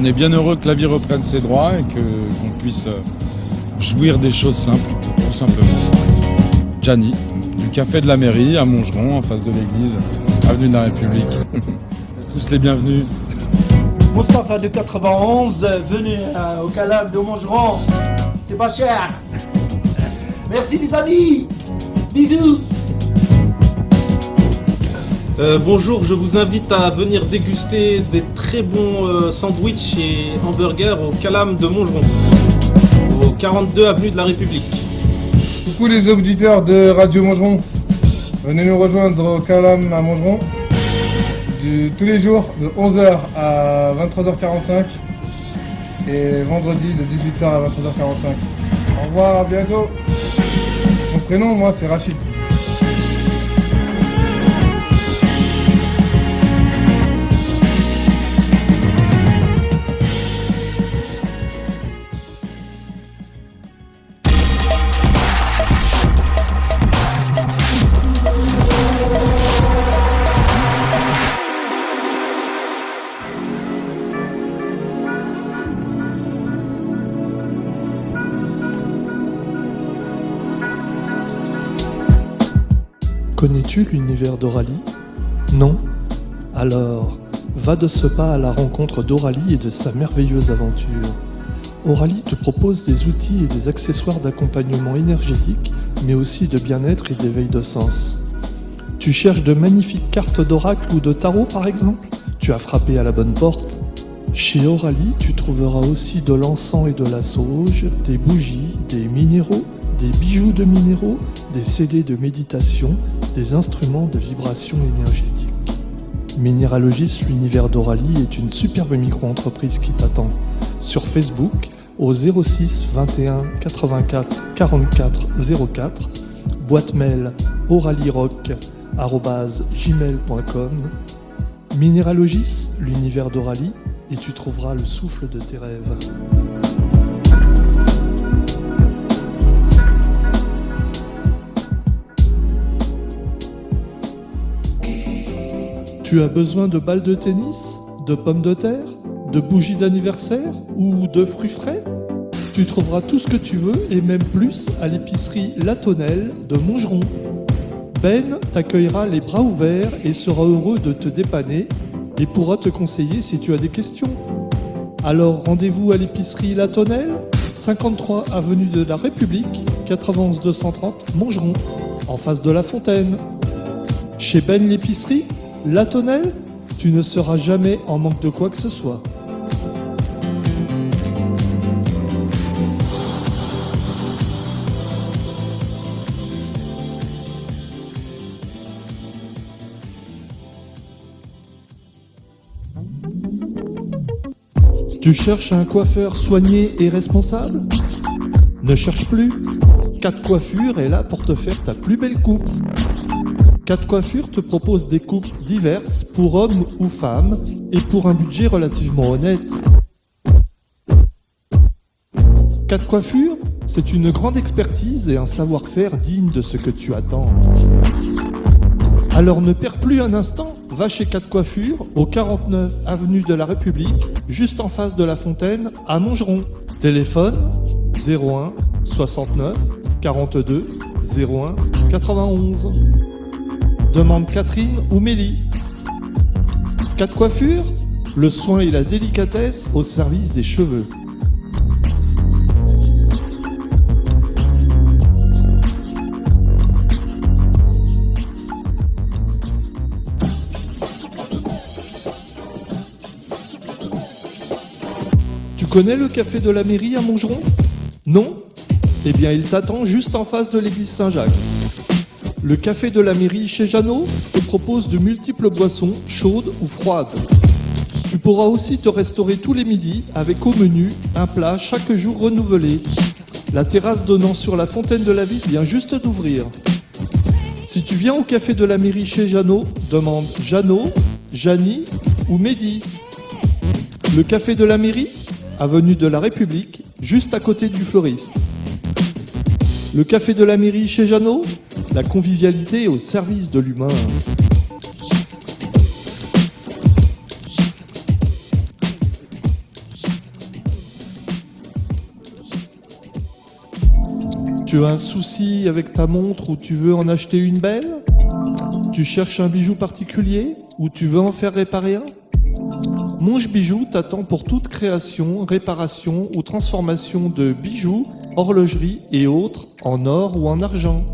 On est bien heureux que la vie reprenne ses droits et qu'on puisse jouir des choses simples, tout simplement. Gianni, du café de la mairie à Montgeron, en face de l'église, avenue de la République. Tous les bienvenus. Moustapha de 91, venez au Calam de Montgeron. C'est pas cher. Merci les amis. Bisous. Bonjour, je vous invite à venir déguster des très bons sandwichs et hamburgers au Calam de Montgeron, au 42 avenue de la République. Coucou les auditeurs de Radio Montgeron, venez nous rejoindre au Calam à Montgeron tous les jours de 11h à 23h45 et vendredi de 18h à 23h45. Au revoir, à bientôt. Mon prénom, moi, c'est Rachid. Connais-tu l'univers d'Aurélie ? Non ? Alors, va de ce pas à la rencontre d'Aurélie et de sa merveilleuse aventure. Aurélie te propose des outils et des accessoires d'accompagnement énergétique, mais aussi de bien-être et d'éveil de sens. Tu cherches de magnifiques cartes d'oracle ou de tarot par exemple ? Tu as frappé à la bonne porte. Chez Aurélie, tu trouveras aussi de l'encens et de la sauge, des bougies, des minéraux, des bijoux de minéraux, des CD de méditation, des instruments de vibration énergétique. Minéralogis, l'univers d'Aurélie est une superbe micro-entreprise qui t'attend. Sur Facebook, au 06 21 84 44 04, boîte mail auralierock@gmail.com. Minéralogis, l'univers d'Aurélie, et tu trouveras le souffle de tes rêves. Tu as besoin de balles de tennis, de pommes de terre, de bougies d'anniversaire ou de fruits frais ? Tu trouveras tout ce que tu veux et même plus à l'épicerie La Tonnelle de Montgeron. Ben t'accueillera les bras ouverts et sera heureux de te dépanner et pourra te conseiller si tu as des questions. Alors rendez-vous à l'épicerie La Tonnelle, 53 avenue de la République, 91 230 Montgeron, en face de la Fontaine. Chez Ben l'épicerie, La Tonnelle, tu ne seras jamais en manque de quoi que ce soit. Tu cherches un coiffeur soigné et responsable ? Ne cherche plus. 4 Coiffures est là pour te faire ta plus belle coupe. 4 Coiffures te propose des coupes diverses pour hommes ou femmes et pour un budget relativement honnête. 4 Coiffures, c'est une grande expertise et un savoir-faire digne de ce que tu attends. Alors ne perds plus un instant, va chez 4 Coiffures, au 49 avenue de la République, juste en face de la Fontaine, à Montgeron. Téléphone 01 69 42 01 91. Demande Catherine ou Mélie. 4 Coiffures, le soin et la délicatesse au service des cheveux. Tu connais le café de la mairie à Montgeron ? Non ? Eh bien, il t'attend juste en face de l'église Saint-Jacques. Le café de la mairie chez Jeannot te propose de multiples boissons, chaudes ou froides. Tu pourras aussi te restaurer tous les midis avec au menu un plat chaque jour renouvelé. La terrasse donnant sur la fontaine de la ville vient juste d'ouvrir. Si tu viens au café de la mairie chez Jeannot, demande Jeannot, Jani ou Mehdi. Le café de la mairie, avenue de la République, juste à côté du fleuriste. Le café de la mairie chez Jeannot, la convivialité au service de l'humain. Tu as un souci avec ta montre ou tu veux en acheter une belle? Tu cherches un bijou particulier ou tu veux en faire réparer un? Monge Bijoux t'attend pour toute création, réparation ou transformation de bijoux, horlogerie et autres en or ou en argent.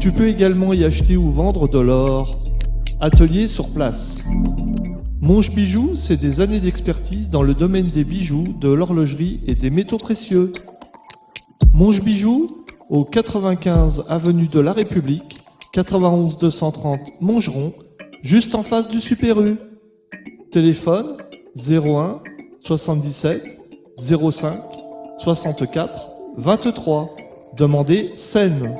Tu peux également y acheter ou vendre de l'or. Atelier sur place. Monge Bijoux, c'est des années d'expertise dans le domaine des bijoux, de l'horlogerie et des métaux précieux. Monge Bijoux, au 95 avenue de la République, 91 230 Montgeron, juste en face du Super U. Téléphone 01 77 05 64 23. Demandez Seine.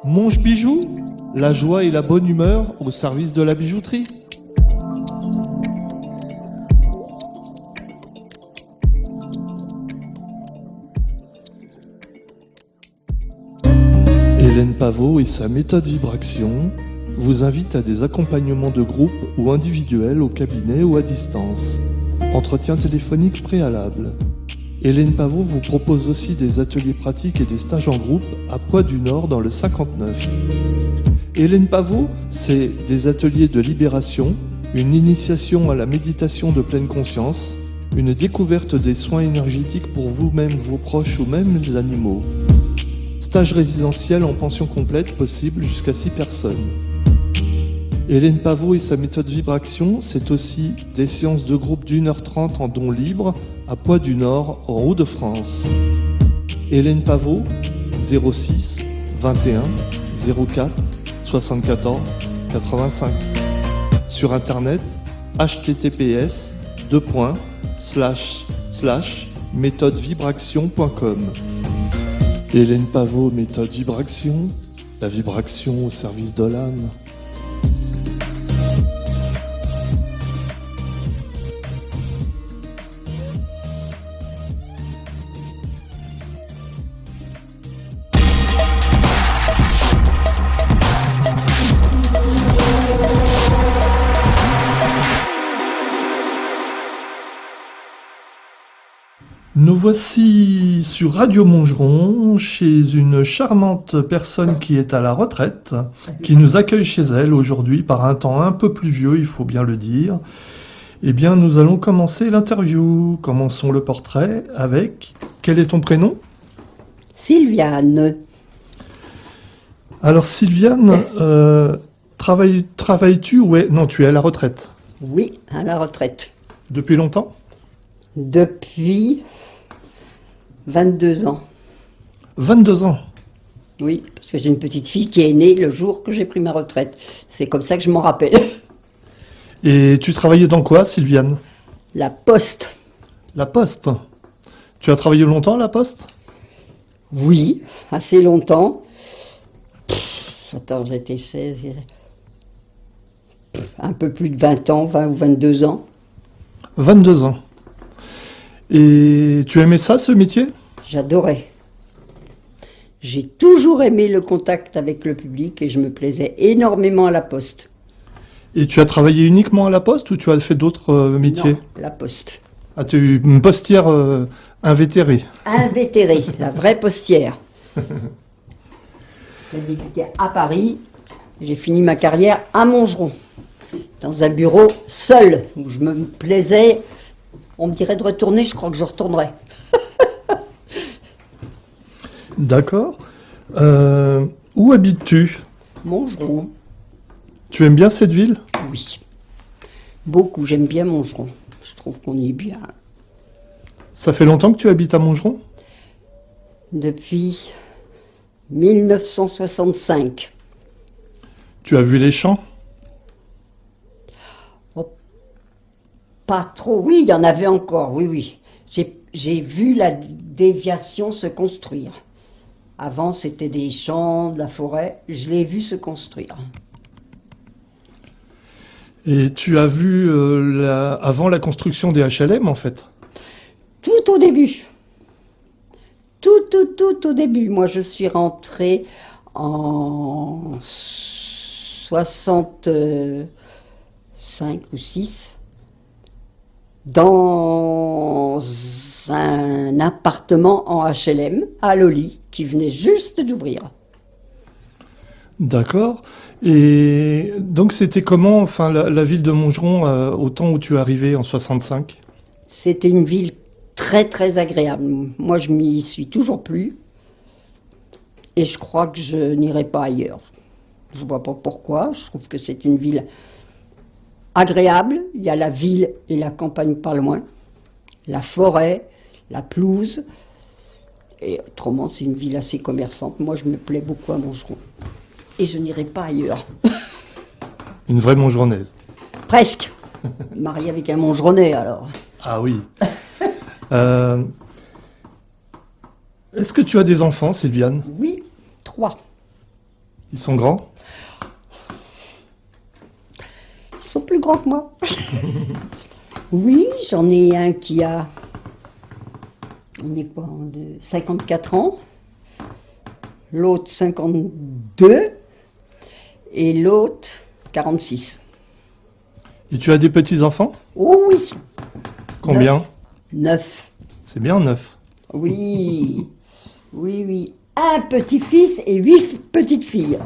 Monge Bijoux, la joie et la bonne humeur au service de la bijouterie. Hélène Pavot et sa méthode Vibration vous invitent à des accompagnements de groupe ou individuels au cabinet ou à distance. Entretien téléphonique préalable. Hélène Pavot vous propose aussi des ateliers pratiques et des stages en groupe à Poix-du-Nord dans le 59. Hélène Pavot, c'est des ateliers de libération, une initiation à la méditation de pleine conscience, une découverte des soins énergétiques pour vous-même, vos proches ou même les animaux. Stage résidentiel en pension complète possible jusqu'à 6 personnes. Hélène Pavot et sa méthode Vibration, c'est aussi des séances de groupe d'1h30 en don libre à Poix-du-Nord, en Hauts-de-France. Hélène Pavot, 06 21 04 74 85. Sur internet, https://méthodevibraction.com. Hélène Pavot, méthode Vibration, la vibration au service de l'âme. Nous voici sur Radio Montgeron, chez une charmante personne qui est à la retraite, qui nous accueille chez elle aujourd'hui par un temps un peu pluvieux, il faut bien le dire. Eh bien, nous allons commencer l'interview. Commençons le portrait avec... Quel est ton prénom? Sylviane. Alors Sylviane, travailles-tu ou non, tu es à la retraite? Oui, à la retraite. Depuis longtemps? Depuis 22 ans. 22 ans? Oui, parce que j'ai une petite fille qui est née le jour que j'ai pris ma retraite. C'est comme ça que je m'en rappelle. Et tu travaillais dans quoi, Sylviane? La Poste. La Poste? Tu as travaillé longtemps à la Poste? Oui, assez longtemps. Attends, j'étais 16... un peu plus de 20 ans, 20 ou 22 ans. 22 ans. Et tu aimais ça, ce métier? J'adorais. J'ai toujours aimé le contact avec le public et je me plaisais énormément à la Poste. Et tu as travaillé uniquement à la Poste ou tu as fait d'autres métiers? Non, la Poste. Ah, tu es une postière invétérée. Invétérée, la vraie postière. J'ai débuté à Paris, j'ai fini ma carrière à Montgeron, dans un bureau seul, où je me plaisais. On me dirait de retourner, je crois que je retournerai. D'accord. Où habites-tu? Montgeron, Tu aimes bien cette ville? oui. Beaucoup, j'aime bien Montgeron. Je trouve qu'on y est bien. Ça fait longtemps que tu habites à Montgeron? Depuis 1965. Tu as vu les champs? Pas trop, oui, il y en avait encore, oui, oui. J'ai vu la déviation se construire. Avant, c'était des champs, de la forêt. Je l'ai vu se construire. Et tu as vu avant la construction des HLM, en fait? Tout au début. Tout au début. Moi, je suis rentrée en 65 ou 6 dans un appartement en HLM à Loli qui venait juste d'ouvrir. D'accord. Et donc c'était comment, enfin, la ville de Montgeron au temps où tu es arrivé en 65? C'était une ville très très agréable. Moi, je m'y suis toujours plu. Et je crois que je n'irai pas ailleurs. Je ne vois pas pourquoi. Je trouve que c'est une ville agréable. Il y a la ville et la campagne pas loin. La forêt, la pelouse. Et autrement, c'est une ville assez commerçante. Moi, je me plais beaucoup à Montgeron. Et je n'irai pas ailleurs. Une vraie Montgeronnaise. Presque. Mariée avec un Montgeronnais, alors. Ah oui. Est-ce que tu as des enfants, Sylviane? Oui, 3. Ils sont grands? Ils sont plus grands que moi. Oui, j'en ai un qui a... On est quoi, 54 ans. L'autre, 52. Et l'autre, 46. Et tu as des petits-enfants? Oh oui. Combien? 9. C'est bien 9. Oui. Oui, oui. Un petit-fils et 8 petites filles.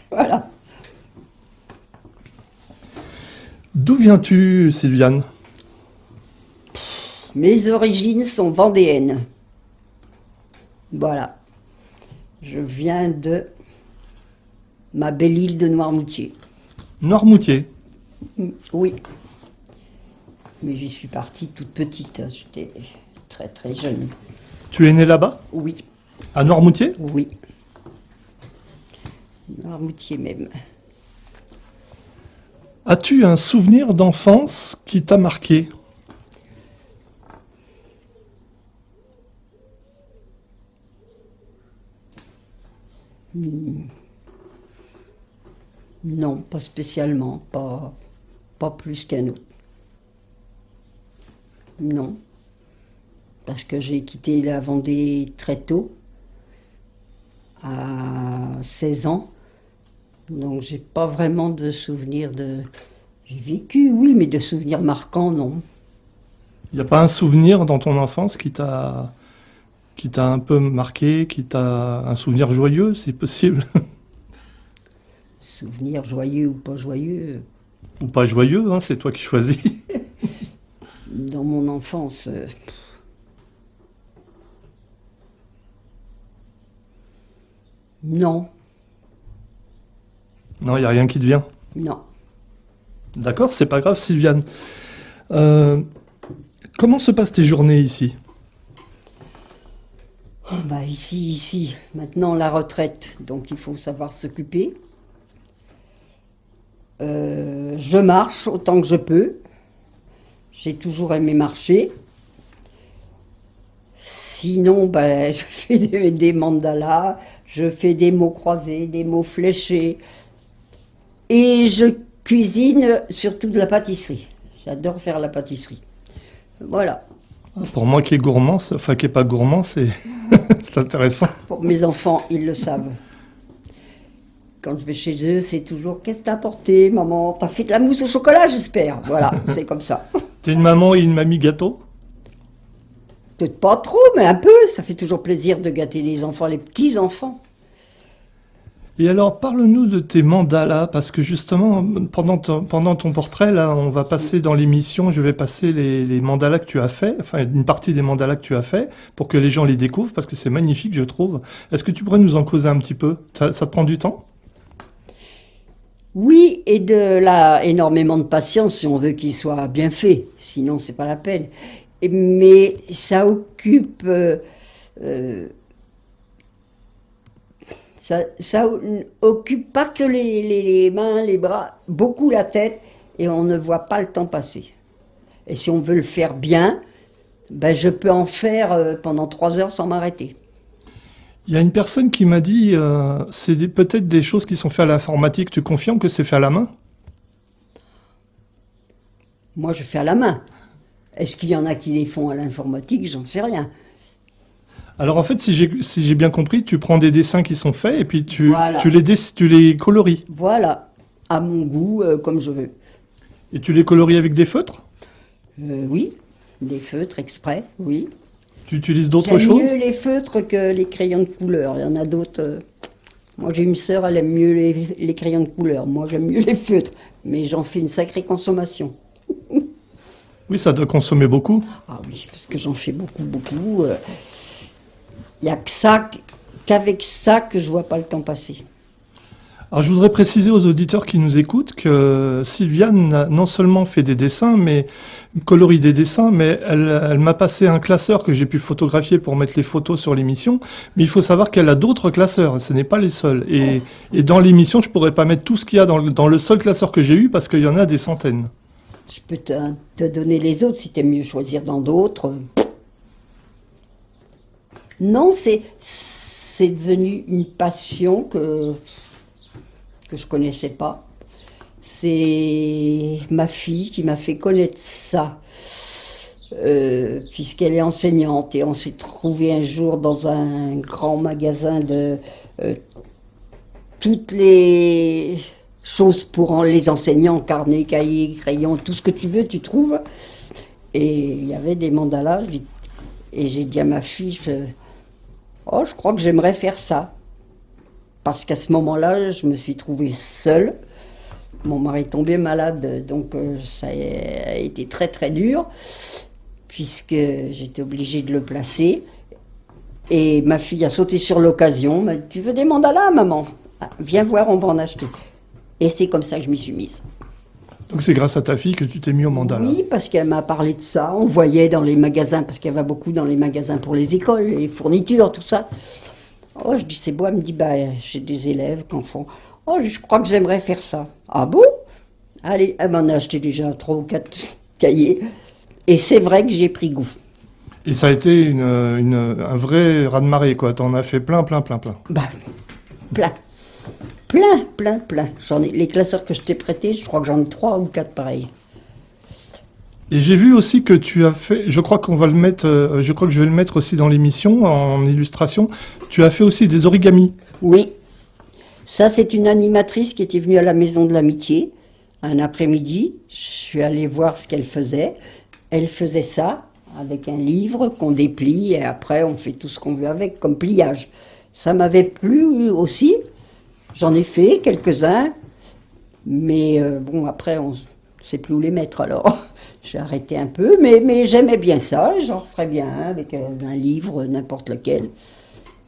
Voilà. D'où viens-tu, Sylviane? Mes origines sont vendéennes. Voilà. Je viens de ma belle île de Noirmoutier. Noirmoutier. Oui. Mais j'y suis partie toute petite. J'étais très très jeune. Tu es né là-bas? Oui. À Noirmoutier? Oui. Noirmoutier même. As-tu un souvenir d'enfance qui t'a marqué? Non, pas spécialement. Pas plus qu'un autre. Non. Parce que j'ai quitté la Vendée très tôt, à 16 ans. Donc j'ai pas vraiment de souvenirs de... J'ai vécu, oui, mais de souvenirs marquants, non. Il n'y a pas un souvenir dans ton enfance qui t'a un peu marqué, qui t'a un souvenir joyeux, si possible? Souvenirs joyeux ou pas joyeux, Ou pas joyeux, hein, c'est toi qui choisis. dans mon enfance... Non, Non, il n'y a rien qui te vient. non. D'accord, c'est pas grave, Sylviane. Comment se passent tes journées ici? Oh, bah ici, maintenant la retraite, donc il faut savoir s'occuper. Je marche autant que je peux. J'ai toujours aimé marcher. Sinon, bah, je fais des mandalas, je fais des mots croisés, des mots fléchés. Et je cuisine surtout de la pâtisserie. J'adore faire la pâtisserie. Voilà. Pour moi qui est gourmand, enfin qui est pas gourmand, c'est c'est intéressant. Pour mes enfants, ils le savent. Quand je vais chez eux, c'est toujours « Qu'est-ce que t'as apporté, maman? T'as fait de la mousse au chocolat, j'espère ?» Voilà, c'est comme ça. T'es une maman et une mamie gâteau? Peut-être pas trop, mais un peu. Ça fait toujours plaisir de gâter les enfants, les petits-enfants. Et alors, parle-nous de tes mandalas, parce que justement, pendant ton portrait, là, on va passer dans l'émission, je vais passer les mandalas que tu as fait, enfin, une partie des mandalas que tu as fait, pour que les gens les découvrent, parce que c'est magnifique, je trouve. Est-ce que tu pourrais nous en causer un petit peu? Ça te prend du temps? Oui, et énormément de patience si on veut qu'il soit bien fait. Sinon, c'est pas la peine. Mais ça occupe... Ça occupe pas que les mains, les bras, beaucoup la tête, et on ne voit pas le temps passer. Et si on veut le faire bien, ben je peux en faire pendant 3 heures sans m'arrêter. Il y a une personne qui m'a dit, c'est peut-être des choses qui sont faites à l'informatique. Tu confirmes que c'est fait à la main? Moi, je fais à la main. Est-ce qu'il y en a qui les font à l'informatique? J'en sais rien. Alors en fait, si j'ai bien compris, tu prends des dessins qui sont faits et puis Voilà. tu les colories. Voilà, à mon goût, comme je veux. Et tu les colories avec des feutres? Oui, Des feutres exprès, oui. Tu utilises d'autres J'aime choses? mieux les feutres que les crayons de couleur. Il y en a d'autres. Moi, j'ai une sœur, elle aime mieux les crayons de couleur. Moi, j'aime mieux les feutres. Mais j'en fais une sacrée consommation. Oui, ça doit consommer beaucoup. Ah oui, parce que j'en fais beaucoup, beaucoup. Il n'y a que ça, qu'avec ça, que je vois pas le temps passer. Alors, je voudrais préciser aux auditeurs qui nous écoutent que Sylviane a non seulement fait des dessins, mais colorie des dessins, mais elle m'a passé un classeur que j'ai pu photographier pour mettre les photos sur l'émission. Mais il faut savoir qu'elle a d'autres classeurs, ce n'est pas les seuls. Et dans l'émission, je pourrais pas mettre tout ce qu'il y a dans le seul classeur que j'ai eu, parce qu'il y en a des centaines. Je peux te donner les autres si tu aimes mieux choisir dans d'autres. Non, c'est devenu une passion que je connaissais pas. C'est ma fille qui m'a fait connaître ça, puisqu'elle est enseignante. Et on s'est trouvé un jour dans un grand magasin de toutes les choses pour les enseignants, carnets, cahiers, crayons, tout ce que tu veux, tu trouves. Et il y avait des mandalas. Et j'ai dit à ma fille, je crois que j'aimerais faire ça. Parce qu'à ce moment-là, je me suis trouvée seule. Mon mari est tombé malade, donc ça a été très très dur, puisque j'étais obligée de le placer. Et ma fille a sauté sur l'occasion, m'a dit, tu veux des mandalas, maman? Ah, viens voir, on va en acheter. Et c'est comme ça que je m'y suis mise. Donc c'est grâce à ta fille que tu t'es mis au mandala. Oui, parce qu'elle m'a parlé de ça. On voyait dans les magasins, parce qu'elle va beaucoup dans les magasins pour les écoles, les fournitures, tout ça. Oh, je dis, c'est beau. Elle me dit, j'ai des élèves qui en font. Oh, je crois que j'aimerais faire ça. Ah bon? Allez, elle m'en a acheté déjà 3 ou 4 cahiers. Et c'est vrai que j'ai pris goût. Et ça a été un vrai raz-de-marée, quoi. T'en as fait plein. Plein. J'en ai, les classeurs que je t'ai prêtés, je crois que j'en ai 3 ou 4 pareils. Et j'ai vu aussi que tu as fait, je crois que je vais le mettre aussi dans l'émission, en illustration, tu as fait aussi des origamis. Oui. Ça, c'est une animatrice qui était venue à la Maison de l'Amitié, un après-midi. Je suis allée voir ce qu'elle faisait. Elle faisait ça avec un livre qu'on déplie et après on fait tout ce qu'on veut avec, comme pliage. Ça m'avait plu aussi. J'en ai fait quelques-uns, mais après on ne sait plus où les mettre alors. J'ai arrêté un peu, mais j'aimais bien ça, et j'en referais bien un avec un livre, n'importe lequel.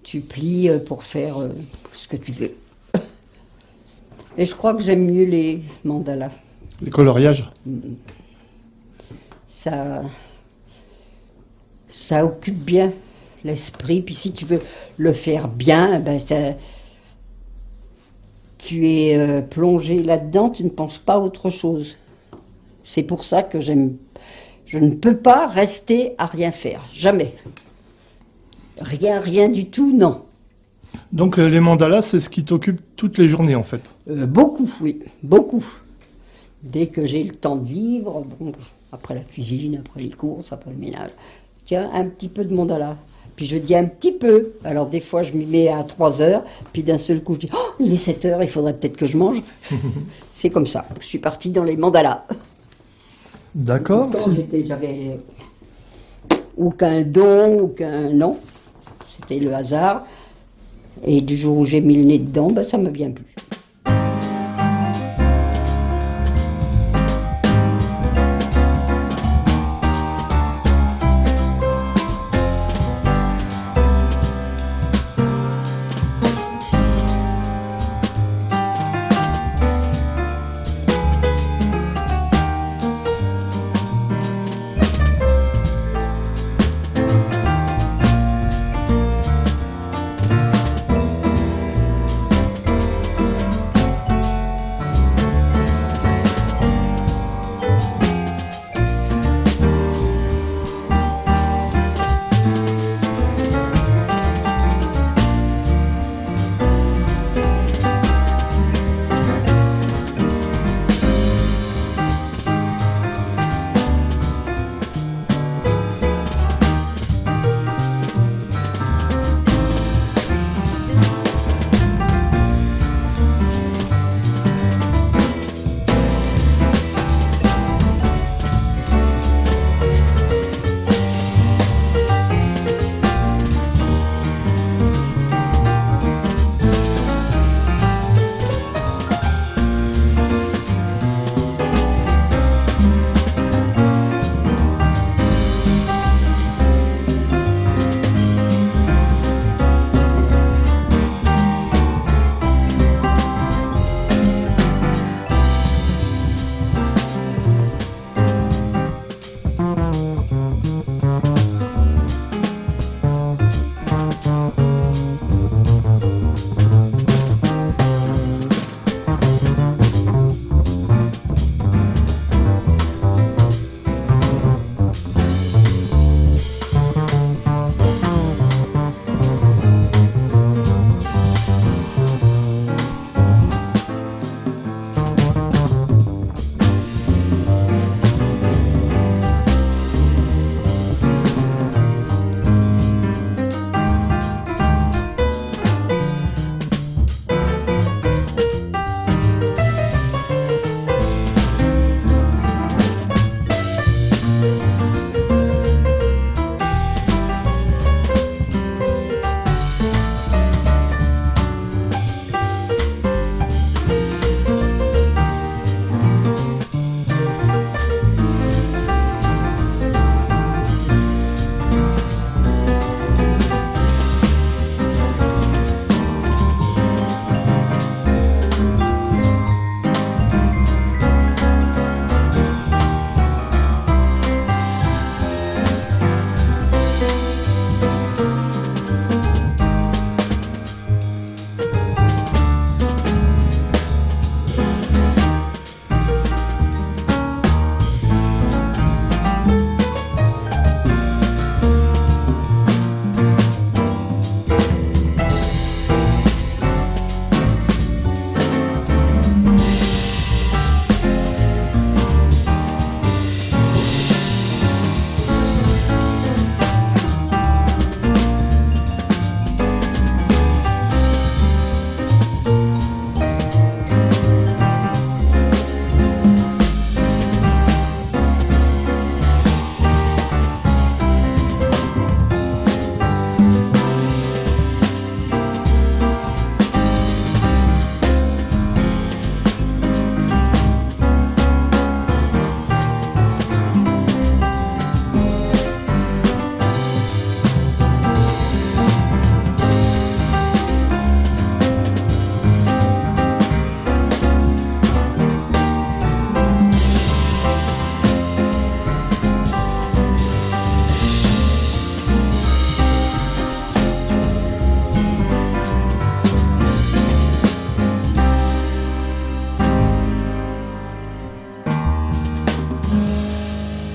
Tu plies pour faire ce que tu veux. Et je crois que j'aime mieux les mandalas. Les coloriages. Ça occupe bien l'esprit, puis si tu veux le faire bien, tu es plongé là-dedans, tu ne penses pas à autre chose. C'est pour ça que je ne peux pas rester à rien faire, jamais. Rien du tout, non. Donc les mandalas, c'est ce qui t'occupe toutes les journées en fait. Beaucoup, oui, beaucoup. Dès que j'ai le temps de vivre, après la cuisine, après les courses, après le ménage, tiens, un petit peu de mandala. Puis je dis un petit peu. Alors des fois, je m'y mets à 3 heures, puis d'un seul coup, je dis, il est 7 heures, il faudrait peut-être que je mange. C'est comme ça. Je suis partie dans les mandalas. D'accord. J'avais aucun don, aucun nom. C'était le hasard. Et du jour où j'ai mis le nez dedans, ça m'a bien plu.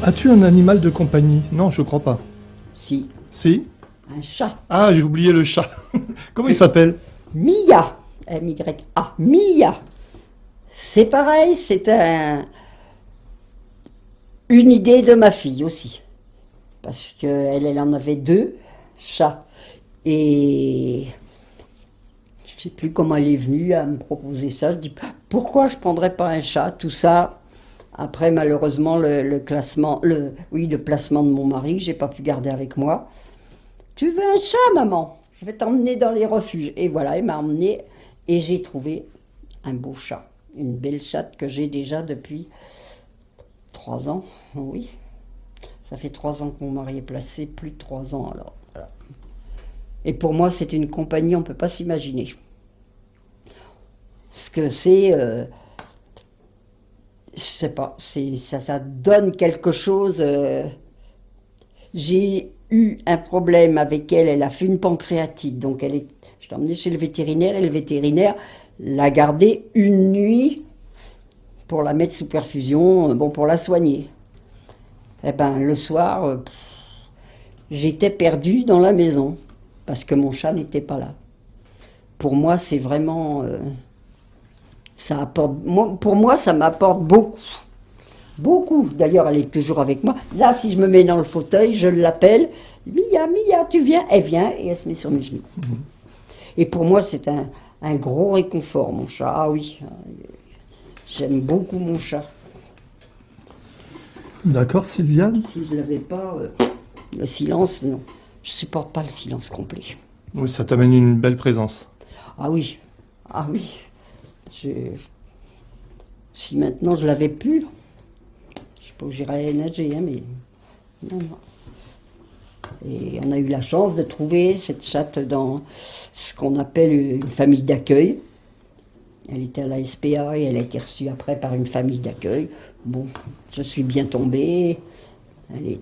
As-tu un animal de compagnie? Non, je crois pas. Si, Si? un chat. Ah, j'ai oublié le chat. Comment il s'appelle? Mia, M-Y-A, Mia. C'est pareil, une idée de ma fille aussi. Parce qu'elle en avait 2 chats. Et je ne sais plus comment elle est venue à me proposer ça. Je dis, pourquoi je ne prendrais pas un chat? Tout ça, après malheureusement le placement de mon mari, que je n'ai pas pu garder avec moi. Tu veux un chat, maman? Je vais t'emmener dans les refuges. Et voilà, elle m'a emmené et j'ai trouvé un beau chat. Une belle chatte que j'ai déjà depuis 3 ans. Oui, ça fait 3 ans que mon mari est placé, plus de 3 ans alors. Voilà. Et pour moi, c'est une compagnie, on ne peut pas s'imaginer. Ce que c'est, je sais pas, ça donne quelque chose. J'ai eu un problème avec elle, elle a fait une pancréatite, donc je l'ai emmenée chez le vétérinaire et le vétérinaire l'a gardée une nuit pour la mettre sous perfusion, pour la soigner. Eh ben, le soir, j'étais perdue dans la maison parce que mon chat n'était pas là. Pour moi, c'est vraiment, pour moi, ça m'apporte beaucoup. Beaucoup. D'ailleurs, elle est toujours avec moi. Là, si je me mets dans le fauteuil, je l'appelle. Mia, Mia, tu viens? Elle vient et elle se met sur mes genoux. Et pour moi, c'est un gros réconfort, mon chat. Ah oui, j'aime beaucoup mon chat. D'accord, Sylviane? Si je ne l'avais pas, le silence, non. Je ne supporte pas le silence complet. Oui, ça t'amène une belle présence. Ah oui, ah oui. Si maintenant je l'avais pu, je sais pas où j'irais nager, hein, mais non, non. Et on a eu la chance de trouver cette chatte dans ce qu'on appelle une famille d'accueil. Elle était à la SPA et elle a été reçue après par une famille d'accueil. Bon, je suis bien tombée. Elle est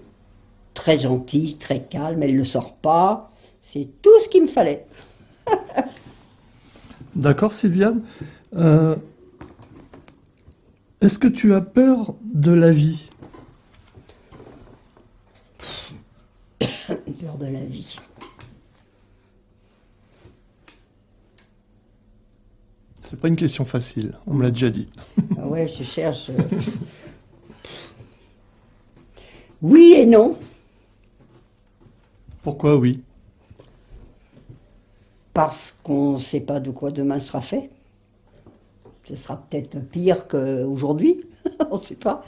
très gentille, très calme, elle ne le sort pas. C'est tout ce qu'il me fallait. D'accord, Sylviane. Est-ce que tu as peur de la vie? Peur de la vie. C'est pas une question facile, on me l'a déjà dit. Ah ouais, je cherche. Oui et non. Pourquoi oui? Parce qu'on ne sait pas de quoi demain sera fait. Ce sera peut-être pire qu'aujourd'hui. On ne sait pas.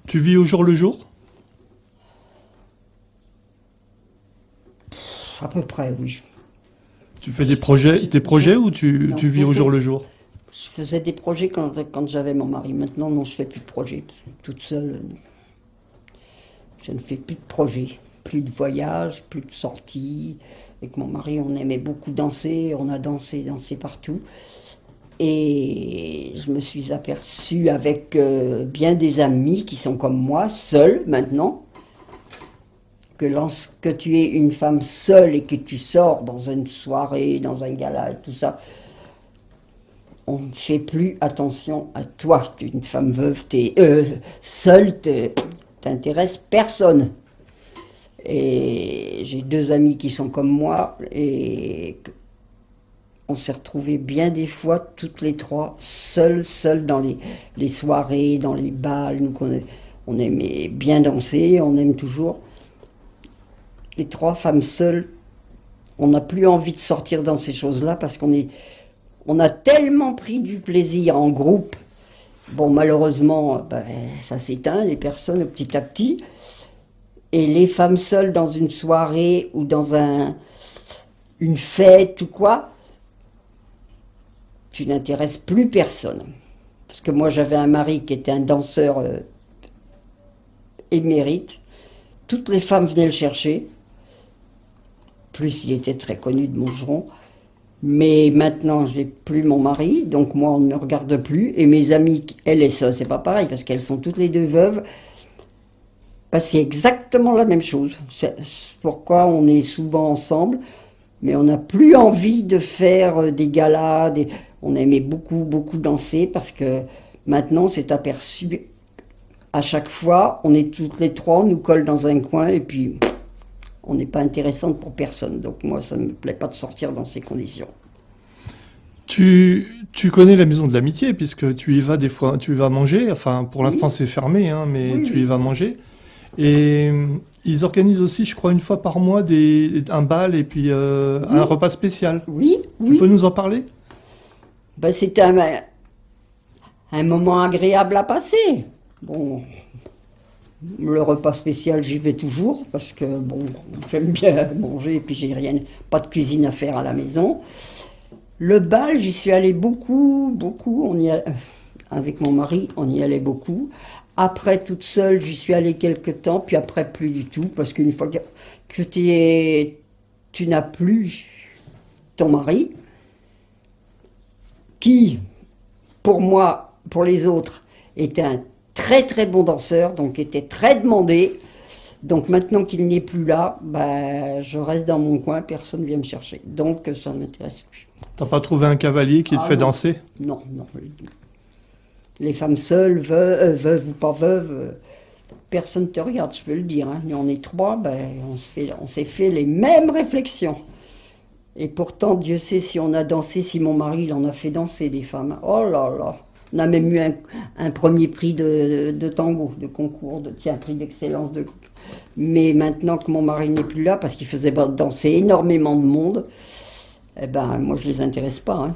Tu vis au jour le jour? À peu près, oui. Tu fais tes projets ou tu vis au jour le jour? Je faisais des projets quand j'avais mon mari. Maintenant, non, je ne fais plus de projets. Toute seule, non. Je ne fais plus de projets. Plus de voyages, plus de sorties. Avec mon mari, on aimait beaucoup danser. On a dansé partout. Et je me suis aperçue avec bien des amis qui sont comme moi, seuls maintenant, que lorsque tu es une femme seule et que tu sors dans une soirée, dans un gala et tout ça, on ne fait plus attention à toi. Tu es une femme veuve, seule, t'intéresses personne. Et j'ai 2 amis qui sont comme moi et on s'est retrouvés bien des fois, toutes les 3, seules dans les soirées, dans les bals. Nous, on aimait bien danser, on aime toujours. Les 3 femmes seules, on n'a plus envie de sortir dans ces choses-là parce on a tellement pris du plaisir en groupe. Bon, malheureusement, ça s'éteint, les personnes, petit à petit. Et les femmes seules dans une soirée ou dans une fête ou quoi, tu n'intéresses plus personne. Parce que moi, j'avais un mari qui était un danseur émérite. Toutes les femmes venaient le chercher. Plus, il était très connu de Montgeron. Mais maintenant, je n'ai plus mon mari, donc moi, on ne me regarde plus. Et mes amies, elles et ça, c'est pas pareil, parce qu'elles sont toutes les 2 veuves. C'est exactement la même chose. C'est pourquoi on est souvent ensemble, mais on n'a plus envie de faire des galas. On aimait beaucoup, beaucoup danser, parce que maintenant, on s'est aperçu à chaque fois, on est toutes les trois, on nous colle dans un coin et puis on n'est pas intéressante pour personne. Donc moi, ça ne me plaît pas de sortir dans ces conditions. Tu connais la maison de l'amitié puisque tu y vas des fois, tu y vas manger. Enfin, pour l'instant, c'est fermé, hein, mais Oui, tu oui. y vas manger. Et ils organisent aussi, je crois, une fois par mois un bal et puis un repas spécial. Oui, Tu peux nous en parler? Ben, c'était un moment agréable à passer. Bon, le repas spécial, j'y vais toujours parce que bon, j'aime bien manger et puis j'ai pas de cuisine à faire à la maison. Le bal, j'y suis allée beaucoup. Avec mon mari, on y allait beaucoup. Après, toute seule, j'y suis allée quelque temps, puis après, plus du tout, parce qu'une fois que tu n'as plus ton mari, qui, pour moi, pour les autres, était un très très bon danseur, donc était très demandé. Donc maintenant qu'il n'est plus là, je reste dans mon coin, personne ne vient me chercher. Donc ça ne m'intéresse plus. T'as pas trouvé un cavalier qui te fait non. danser? Non. Les femmes seules, veuves ou pas veuves, personne ne te regarde, je peux le dire. Hein. Nous, on est trois, on s'est fait les mêmes réflexions. Et pourtant, Dieu sait si on a dansé, si mon mari il en a fait danser des femmes. Oh là là. On a même eu un premier prix de tango, de concours, prix d'excellence. Mais maintenant que mon mari n'est plus là, parce qu'il faisait danser énormément de monde, moi je les intéresse pas. Hein.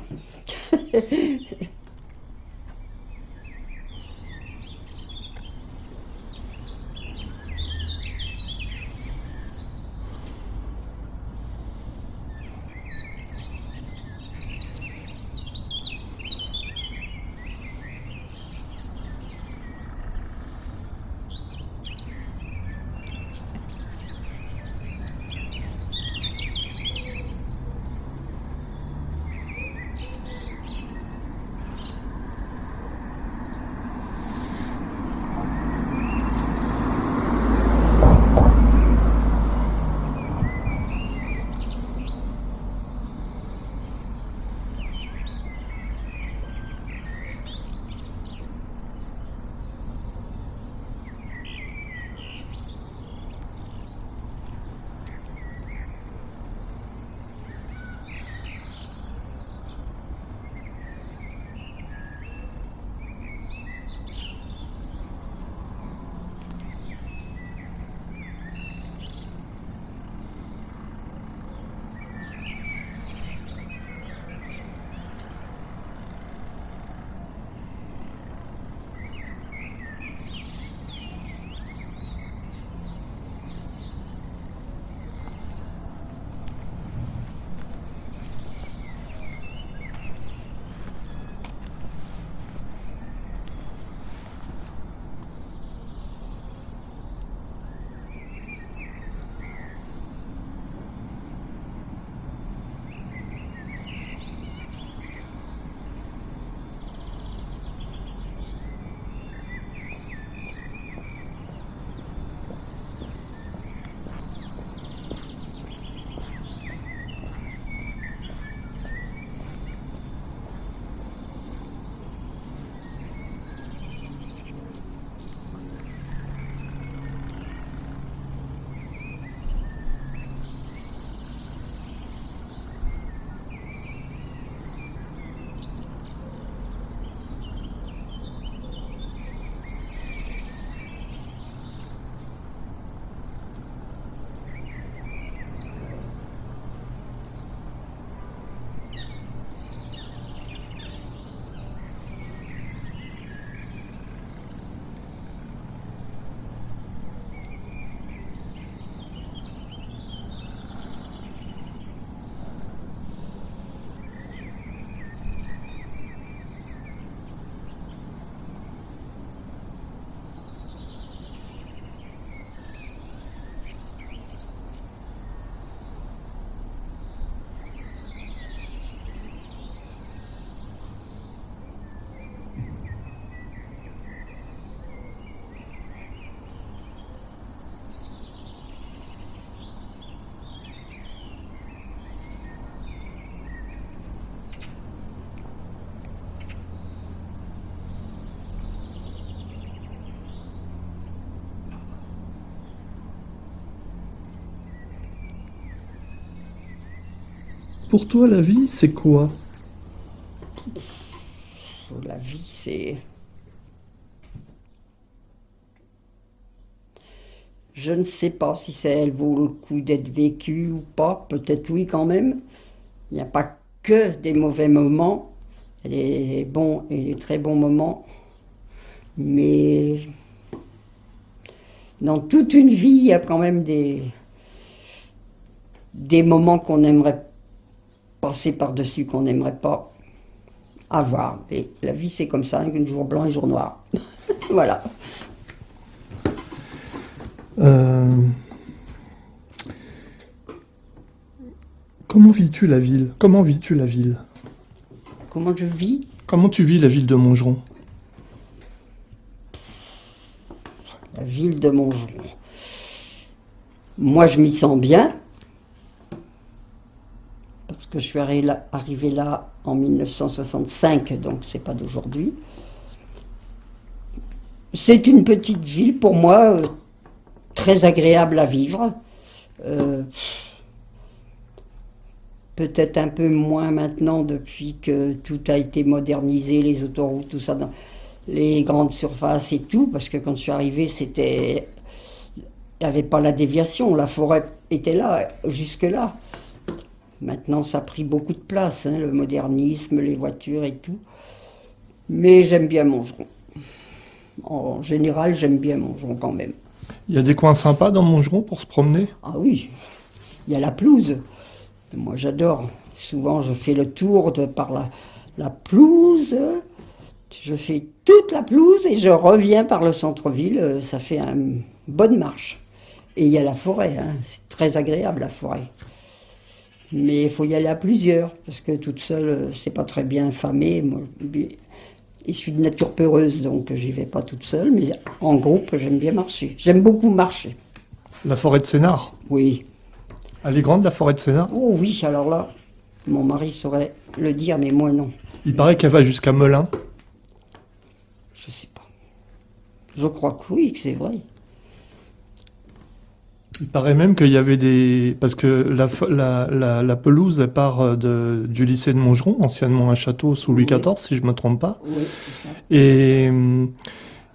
Pour toi, la vie, c'est quoi? La vie, c'est... Je ne sais pas si elle vaut le coup d'être vécue ou pas. Peut-être oui quand même. Il n'y a pas que des mauvais moments. Il y a des bons et des très bons moments. Mais dans toute une vie, il y a quand même des moments qu'on aimerait passer par-dessus, qu'on n'aimerait pas avoir. Et la vie, c'est comme ça, un jour blanc et un jour noir. Voilà. Comment vis-tu la ville? Comment vis-tu la ville? Comment je vis? Comment tu vis la ville de Montgeron? La ville de Montgeron. Moi, je m'y sens bien. Parce que je suis arrivée là en 1965, donc c'est pas d'aujourd'hui. C'est une petite ville pour moi, très agréable à vivre. Peut-être un peu moins maintenant depuis que tout a été modernisé, les autoroutes, tout ça, dans les grandes surfaces et tout, parce que quand je suis arrivée, il n'y avait pas la déviation, la forêt était là, jusque-là. Maintenant, ça a pris beaucoup de place, hein, le modernisme, les voitures et tout. Mais j'aime bien Montgeron. En général, j'aime bien Montgeron quand même. Il y a des coins sympas dans Montgeron pour se promener? Ah oui, il y a la pelouse. Moi, j'adore. Souvent, je fais le tour par la pelouse. Je fais toute la pelouse et je reviens par le centre-ville. Ça fait une bonne marche. Et il y a la forêt. Hein. C'est très agréable, la forêt. Mais il faut y aller à plusieurs, parce que toute seule, c'est pas très bien famé. Moi, je suis de nature peureuse, donc j'y vais pas toute seule, mais en groupe, j'aime bien marcher. J'aime beaucoup marcher. La forêt de Sénart? Oui. Elle est grande, la forêt de Sénart? Oh oui, alors là, mon mari saurait le dire, mais moi non. Il paraît qu'elle va jusqu'à Melun. Je sais pas. Je crois que oui, que c'est vrai. Il paraît même qu'il y avait des... Parce que la pelouse, elle part du lycée de Montgeron, anciennement un château sous Louis XIV, si je ne me trompe pas. Oui. Et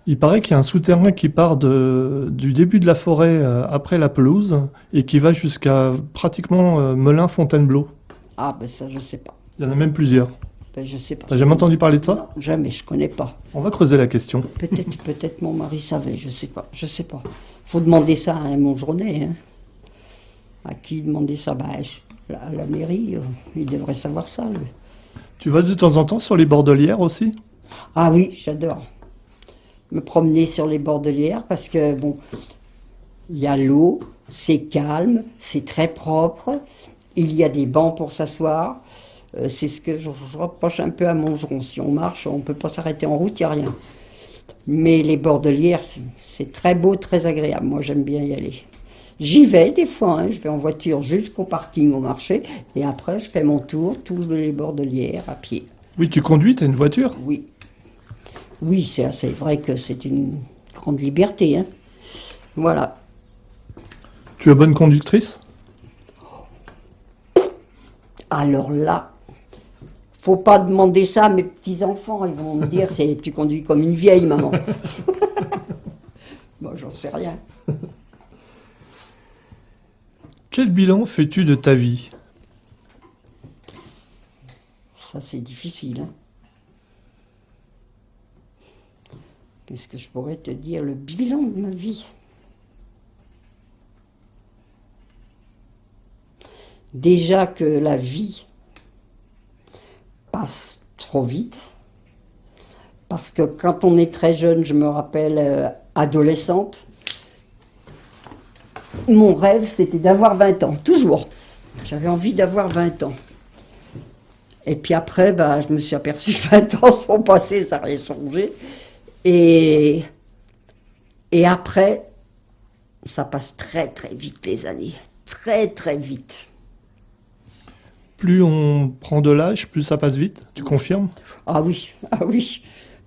il paraît qu'il y a un souterrain qui part du début de la forêt après la pelouse et qui va jusqu'à pratiquement Melun-Fontainebleau. Ah, ben ça, je sais pas. Il y en a même plusieurs. Ben, je sais pas. T'as jamais entendu parler de ça? Non, jamais, je connais pas. On va creuser la question. Peut-être mon mari savait, je sais pas. Faut demander ça à un Montgeronais. Hein. À qui demander ça? Ben, à la mairie, il devrait savoir ça, lui. Tu vas de temps en temps sur les Bordelières aussi? Ah oui, j'adore. Me promener sur les Bordelières parce que, bon, il y a l'eau, c'est calme, c'est très propre, il y a des bancs pour s'asseoir. C'est ce que je reproche un peu à Montgeron. Si on marche, on ne peut pas s'arrêter en route, il n'y a rien. Mais les Bordelières, c'est très beau, très agréable. Moi, j'aime bien y aller. J'y vais des fois, hein. Je vais en voiture jusqu'au parking au marché, et après, je fais mon tour, tous les Bordelières à pied. Oui, tu conduis, t'as une voiture? Oui. Oui, c'est assez vrai que c'est une grande liberté. Hein. Voilà. Tu es bonne conductrice? Alors là, faut pas demander ça à mes petits-enfants. Ils vont me dire, tu conduis comme une vieille, maman. Bon, j'en sais rien. Quel bilan fais-tu de ta vie? Ça, c'est difficile. Hein. Qu'est-ce que je pourrais te dire? Le bilan de ma vie. Déjà que la vie passe trop vite. Parce que quand on est très jeune, je me rappelle adolescente, mon rêve, c'était d'avoir 20 ans, toujours. J'avais envie d'avoir 20 ans. Et puis après, je me suis aperçue que 20 ans sont passés, ça n'a rien changé. Et après, ça passe très très vite les années. Très très vite. Plus on prend de l'âge, plus ça passe vite, tu confirmes? Ah oui.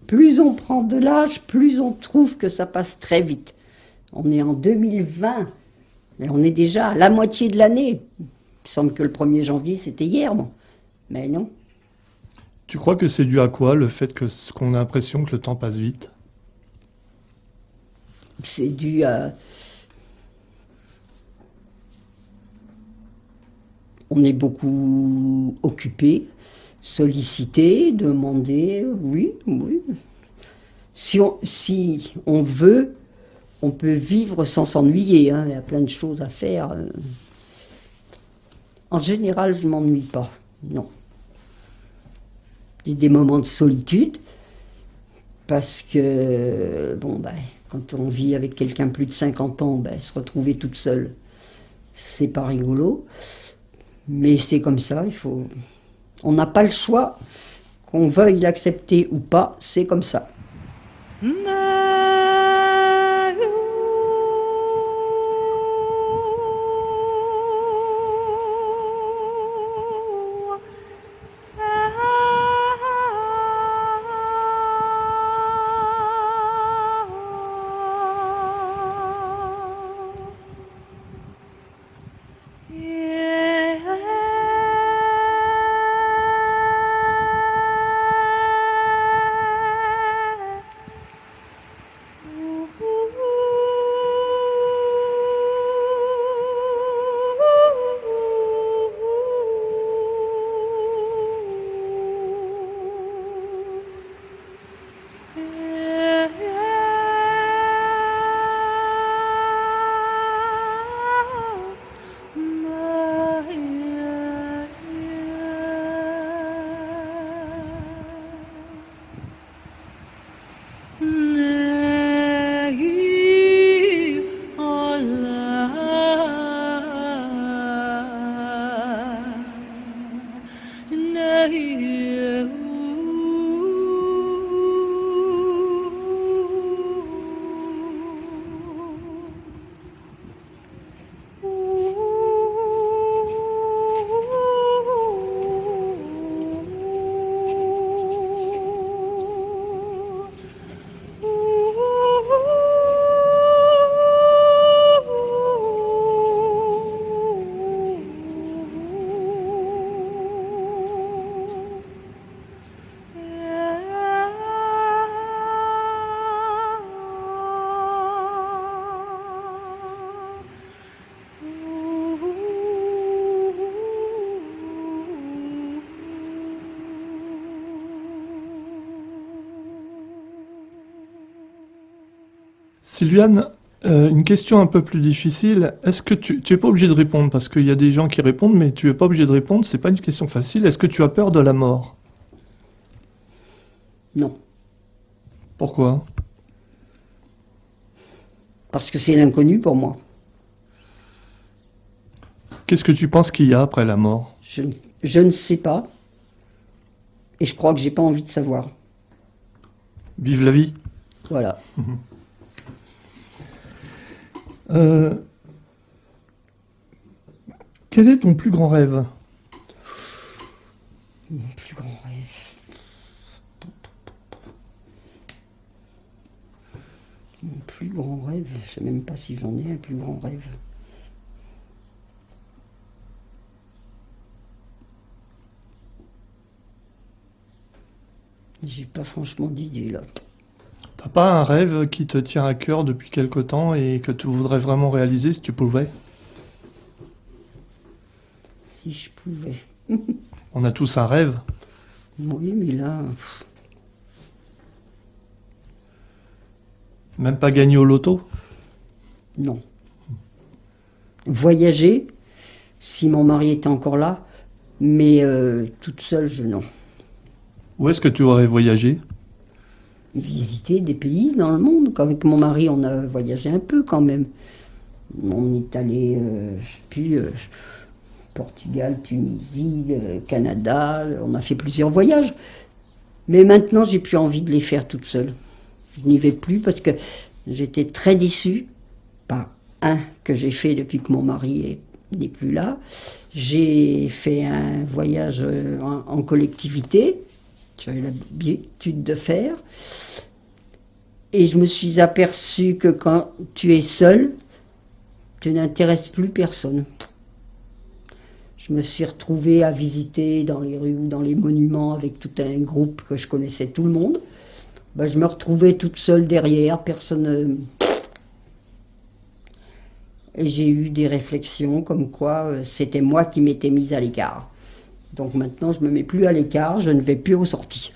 Plus on prend de l'âge, plus on trouve que ça passe très vite. On est en 2020, mais on est déjà à la moitié de l'année. Il semble que le 1er janvier, c'était hier, bon. Mais non. Tu crois que c'est dû à quoi, le fait qu'on a l'impression que le temps passe vite? C'est dû à... On est beaucoup occupé, sollicité, demandé, oui. Si on veut, on peut vivre sans s'ennuyer, hein. Il y a plein de choses à faire. En général, je ne m'ennuie pas, non. J'ai des moments de solitude, parce que, quand on vit avec quelqu'un plus de 50 ans, se retrouver toute seule, c'est pas rigolo. Mais c'est comme ça, on n'a pas le choix, qu'on veuille l'accepter ou pas, c'est comme ça. Sylviane, une question un peu plus difficile. Est-ce que tu es pas obligé de répondre parce qu'il y a des gens qui répondent, mais tu es pas obligé de répondre. C'est pas une question facile. Est-ce que tu as peur de la mort? Non, Pourquoi? parce que c'est l'inconnu pour moi. Qu'est-ce que tu penses qu'il y a après la mort? Je ne sais pas, et je crois que j'ai pas envie de savoir. Vive la vie. Voilà. Quel est ton plus grand rêve? Mon plus grand rêve. Mon plus grand rêve, je sais même pas si j'en ai un plus grand rêve. J'ai pas franchement d'idée là. T'as pas un rêve qui te tient à cœur depuis quelque temps et que tu voudrais vraiment réaliser si tu pouvais? Si je pouvais. On a tous un rêve. Oui, mais là, Même pas gagner au loto? non. Voyager, si mon mari était encore là, mais toute seule, non. Où est-ce que tu aurais voyagé? Visiter des pays dans le monde. Avec mon mari, on a voyagé un peu quand même. On est allé, je sais plus, Portugal, Tunisie, Canada. On a fait plusieurs voyages. Mais maintenant, j'ai plus envie de les faire toute seule. Je n'y vais plus parce que j'étais très déçue par un que j'ai fait depuis que mon mari n'est plus là. J'ai fait un voyage en collectivité. J'avais l'habitude de faire. Et je me suis aperçue que quand tu es seul, tu n'intéresses plus personne. Je me suis retrouvée à visiter dans les rues ou dans les monuments avec tout un groupe que je connaissais tout le monde. Ben, je me retrouvais toute seule derrière, personne. Et j'ai eu des réflexions comme quoi c'était moi qui m'étais mise à l'écart. Donc maintenant, je ne me mets plus à l'écart, je ne vais plus aux sorties.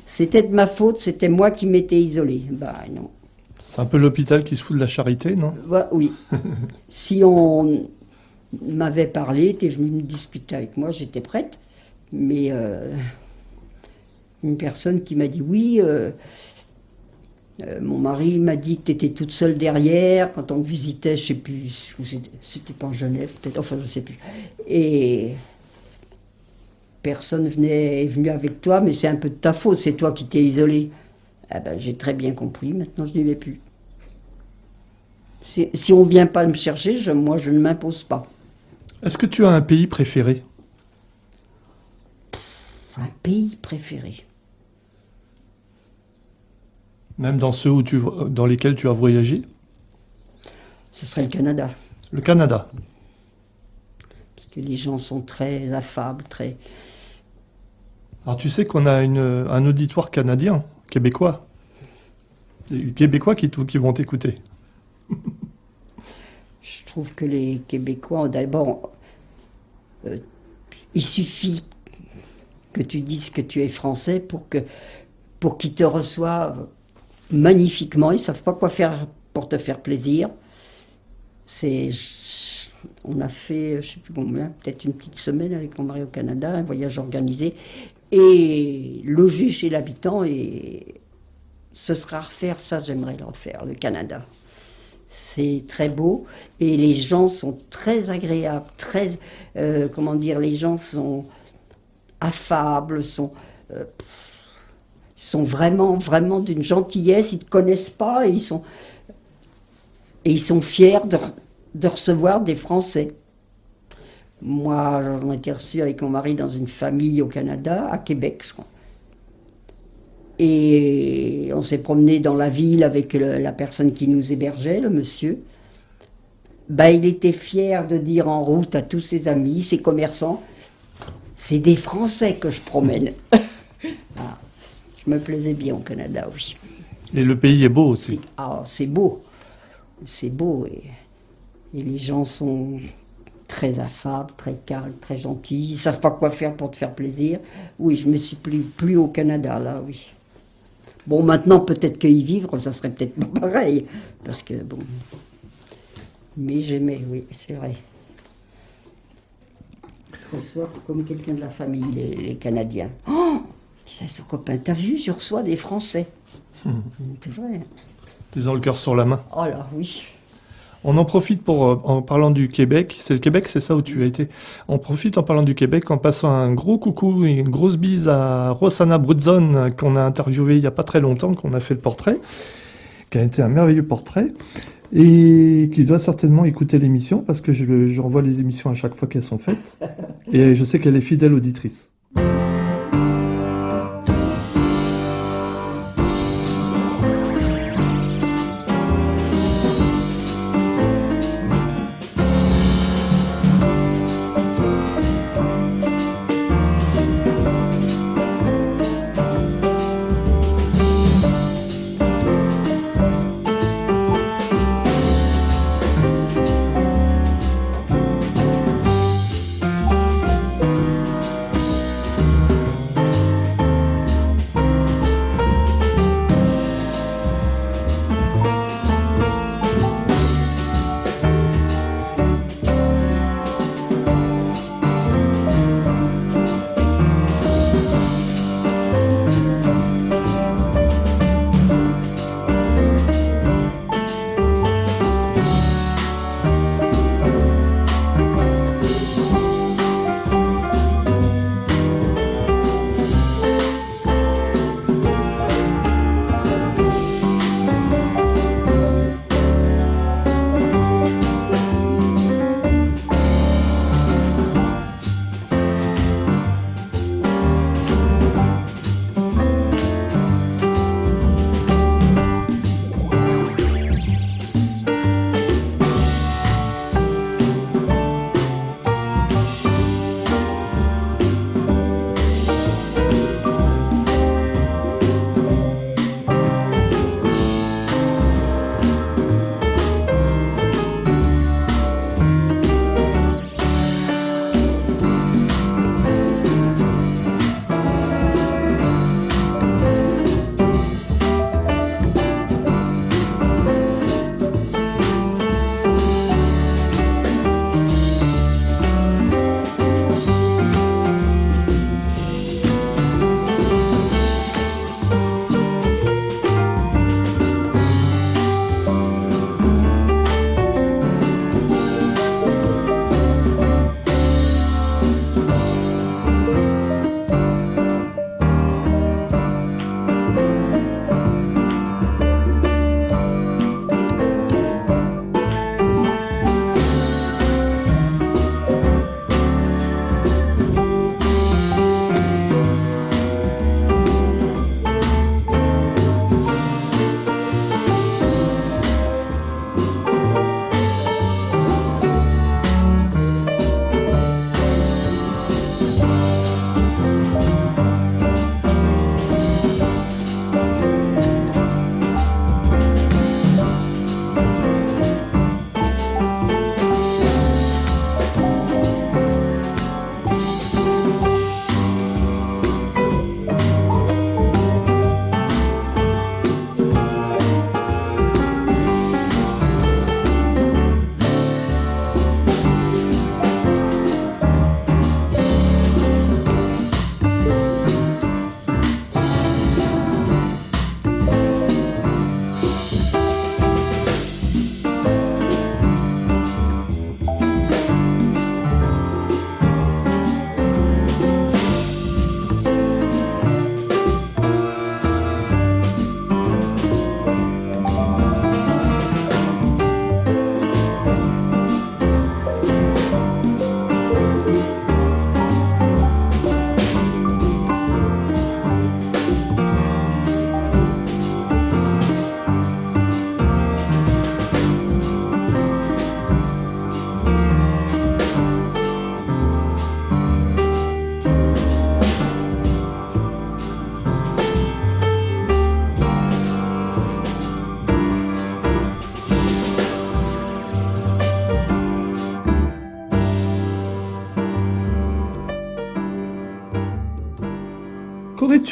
C'était de ma faute, c'était moi qui m'étais isolée. Ben non. C'est un peu l'hôpital qui se fout de la charité, non? Oui. Si on m'avait parlé, était venu me discuter avec moi, j'étais prête. Mais une personne qui m'a dit oui, mon mari m'a dit que tu étais toute seule derrière quand on visitait, je sais plus, c'était pas en Genève, peut-être, enfin je sais plus. Et personne est venu avec toi, mais c'est un peu de ta faute, c'est toi qui t'es isolé. Ah ben, j'ai très bien compris, maintenant je n'y vais plus. Si on ne vient pas me chercher, moi je ne m'impose pas. Est-ce que tu as un pays préféré? Un pays préféré? Même dans ceux dans lesquels tu as voyagé? Ce serait le Canada. Le Canada. Parce que les gens sont très affables, très... Alors tu sais qu'on a un auditoire canadien, québécois. Des Québécois qui vont t'écouter. Je trouve que les Québécois, d'abord, il suffit que tu dises que tu es français pour qu'ils te reçoivent magnifiquement. Ils ne savent pas quoi faire pour te faire plaisir. On a fait, je ne sais plus combien, peut-être une petite semaine avec mon mari au Canada, un voyage organisé, et loger chez l'habitant, et ce sera à refaire, ça j'aimerais le refaire, le Canada. C'est très beau, et les gens sont très agréables, les gens sont affables, sont vraiment, vraiment d'une gentillesse, ils ne te connaissent pas, et ils sont fiers de recevoir des Français. Moi, j'en ai été reçue avec mon mari dans une famille au Canada, à Québec, je crois. Et on s'est promené dans la ville avec la personne qui nous hébergeait, le monsieur. Ben, il était fier de dire en route à tous ses amis, ses commerçants, c'est des Français que je promène. Voilà. Je me plaisais bien au Canada, oui. Et le pays est beau aussi. C'est beau. C'est beau. Et les gens sont très affables, très calmes, très gentils. Ils ne savent pas quoi faire pour te faire plaisir. Oui, je me suis plus au Canada, là, oui. Bon, maintenant, peut-être qu'y vivre, ça serait peut-être pas pareil. Parce que, bon... Mais j'aimais, oui, c'est vrai. Je reçois comme quelqu'un de la famille, les Canadiens. Oh, disait son copain, t'as vu, je reçois des Français. C'est vrai. Ils ont le cœur sur la main. Oh là, oui. On en profite en parlant du Québec. C'est le Québec, c'est ça où tu as été. On profite en parlant du Québec en passant un gros coucou et une grosse bise à Rosanna Brutzon qu'on a interviewé il n'y a pas très longtemps, qu'on a fait le portrait, qui a été un merveilleux portrait et qui doit certainement écouter l'émission parce que je renvoie les émissions à chaque fois qu'elles sont faites et je sais qu'elle est fidèle auditrice.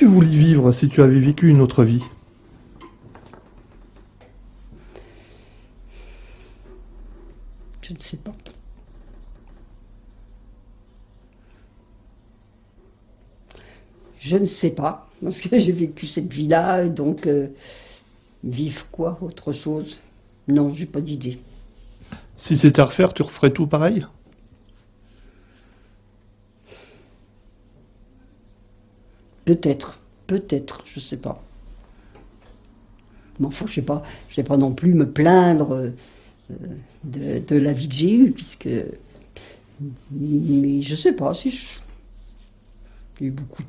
tu voulu vivre si tu avais vécu une autre vie? Je ne sais pas. Je ne sais pas, parce que j'ai vécu cette vie-là, donc vivre quoi, autre chose? Non, j'ai pas d'idée. Si c'était à refaire, tu referais tout pareil? Peut-être, je sais pas. Mais enfin, je vais pas non plus me plaindre de la vie que j'ai eue, puisque... Mais je sais pas, si j'ai eu beaucoup de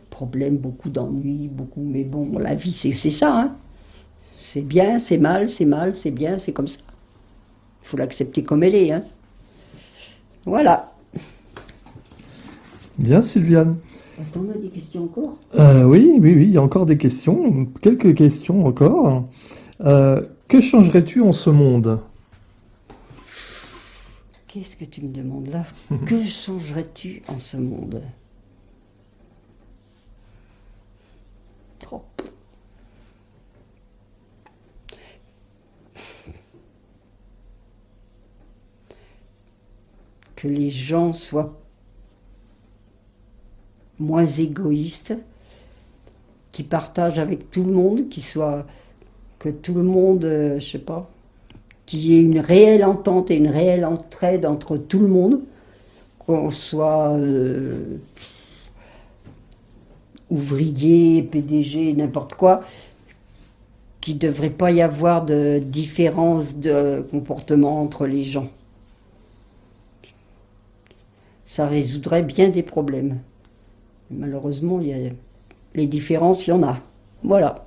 problèmes, beaucoup d'ennuis, beaucoup... Mais bon, la vie, c'est ça, hein. C'est bien, c'est mal, c'est mal, c'est bien, c'est comme ça. Il faut l'accepter comme elle est, hein. Voilà. Bien, Sylviane. Attends, on a des questions encore? Oui, il y a encore des questions. Quelques questions encore. Que changerais-tu en ce monde? Qu'est-ce que tu me demandes là? Que changerais-tu en ce monde? Oh. Que les gens soient moins égoïstes, qui partagent avec tout le monde, que tout le monde, je sais pas, qu'il y ait une réelle entente et une réelle entraide entre tout le monde, qu'on soit ouvrier, PDG, n'importe quoi, qu'il ne devrait pas y avoir de différence de comportement entre les gens. Ça résoudrait bien des problèmes. Malheureusement, les différences, il y en a. Voilà.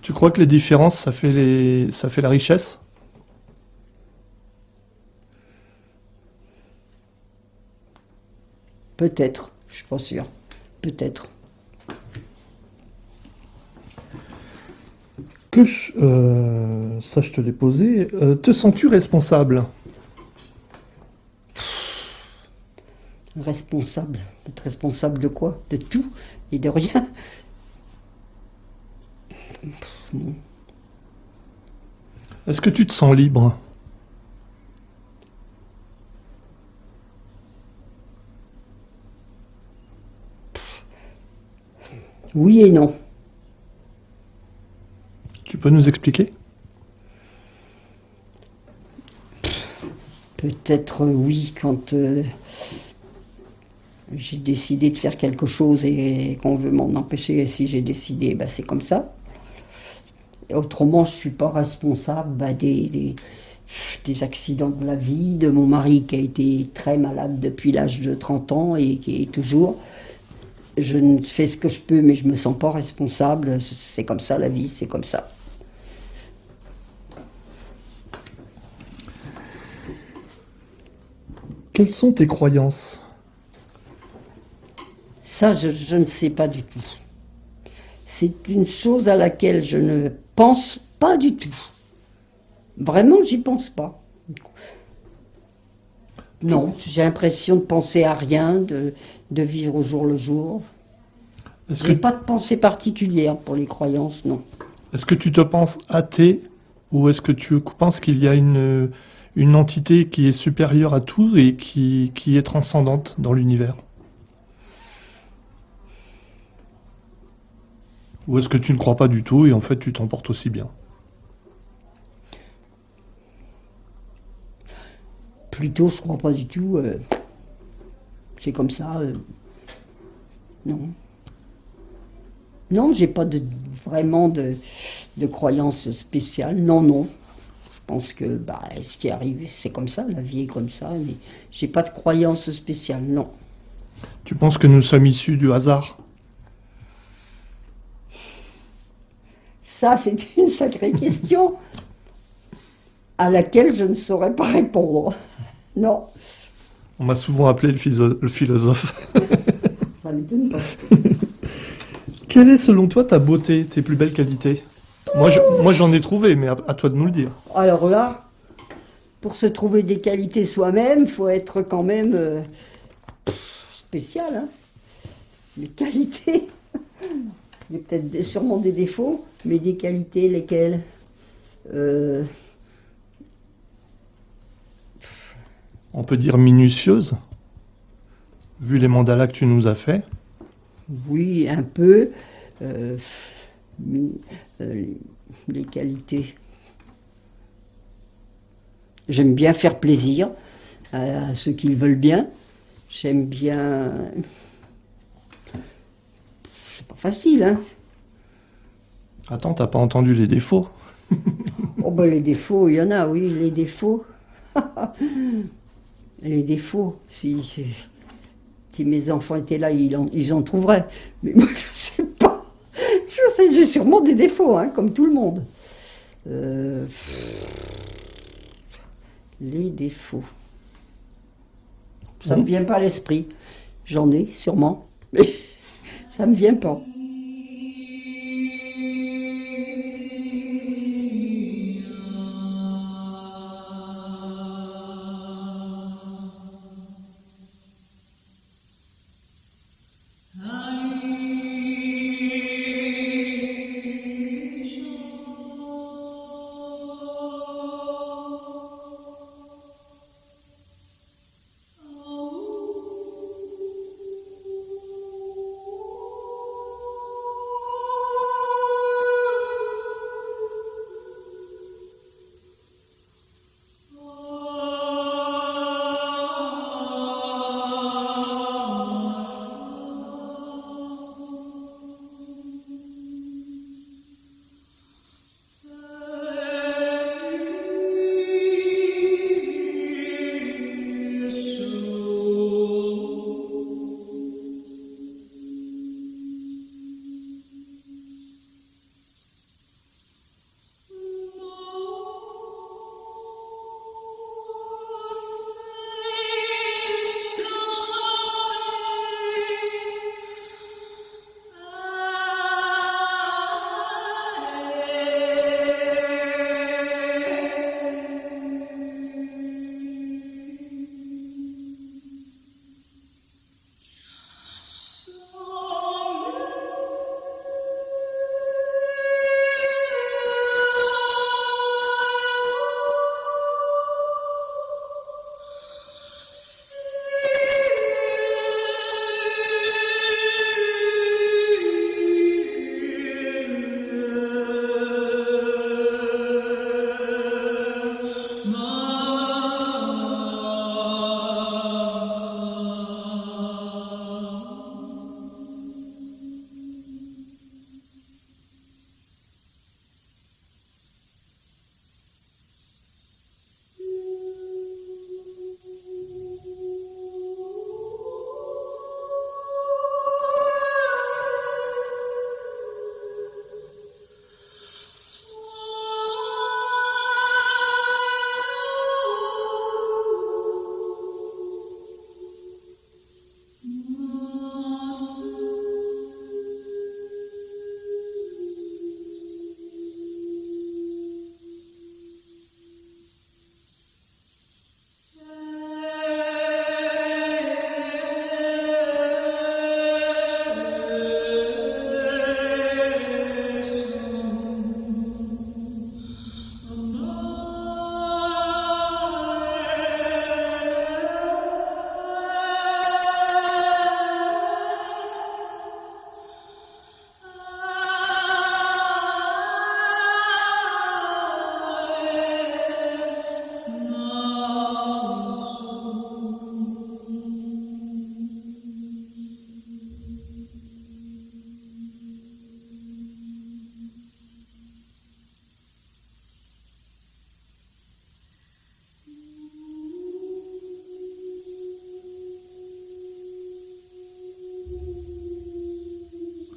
Tu crois que les différences, ça fait la richesse? Peut-être, je suis pas sûre. Peut-être. Ça, je te l'ai posé. Te sens-tu responsable? Responsable. Être responsable de quoi? De tout et de rien. Non. Est-ce que tu te sens libre? Oui et non. Tu peux nous expliquer? Peut-être oui, quand j'ai décidé de faire quelque chose et qu'on veut m'en empêcher, et si j'ai décidé, ben c'est comme ça. Et autrement, je ne suis pas responsable des accidents de la vie, de mon mari qui a été très malade depuis l'âge de 30 ans et qui est toujours. Je ne fais ce que je peux, mais je ne me sens pas responsable. C'est comme ça la vie, c'est comme ça. Quelles sont tes croyances? Ça, je ne sais pas du tout. C'est une chose à laquelle je ne pense pas du tout. Vraiment, j'y pense pas. Non, j'ai l'impression de penser à rien, de vivre au jour le jour. Je n'ai pas de pensée particulière pour les croyances, non. Est-ce que tu te penses athée ou est-ce que tu penses qu'il y a une entité qui est supérieure à tout et qui est transcendante dans l'univers? Ou est-ce que tu ne crois pas du tout et en fait tu t'en portes aussi bien? Plutôt, je crois pas du tout. C'est comme ça. Non. Non, j'ai pas vraiment de croyance spéciale. Non, non. Je pense que ce qui arrive, c'est comme ça. La vie est comme ça. Mais j'ai pas de croyance spéciale, non. Tu penses que nous sommes issus du hasard? Ça, c'est une sacrée question à laquelle je ne saurais pas répondre. Non. On m'a souvent appelé le philosophe. Ça m'étonne pas. Quelle est selon toi ta beauté, tes plus belles qualités? Moi j'en ai trouvé, mais à toi de nous le dire. Alors là, pour se trouver des qualités soi-même, il faut être quand même spécial. Hein. Les qualités. J'ai peut-être sûrement des défauts, mais des qualités, lesquelles? On peut dire minutieuse, vu les mandalas que tu nous as fait. Oui, un peu. Mais, les qualités. J'aime bien faire plaisir à ceux qui le veulent bien. J'aime bien. C'est pas facile, hein? Attends, t'as pas entendu les défauts? Oh ben les défauts, il y en a, oui, les défauts. Les défauts, si mes enfants étaient là, ils en trouveraient. Mais moi, je sais pas. Je sais, j'ai sûrement des défauts, hein, comme tout le monde. Les défauts. Ça me vient pas à l'esprit. J'en ai, sûrement. Mais ça me vient pas.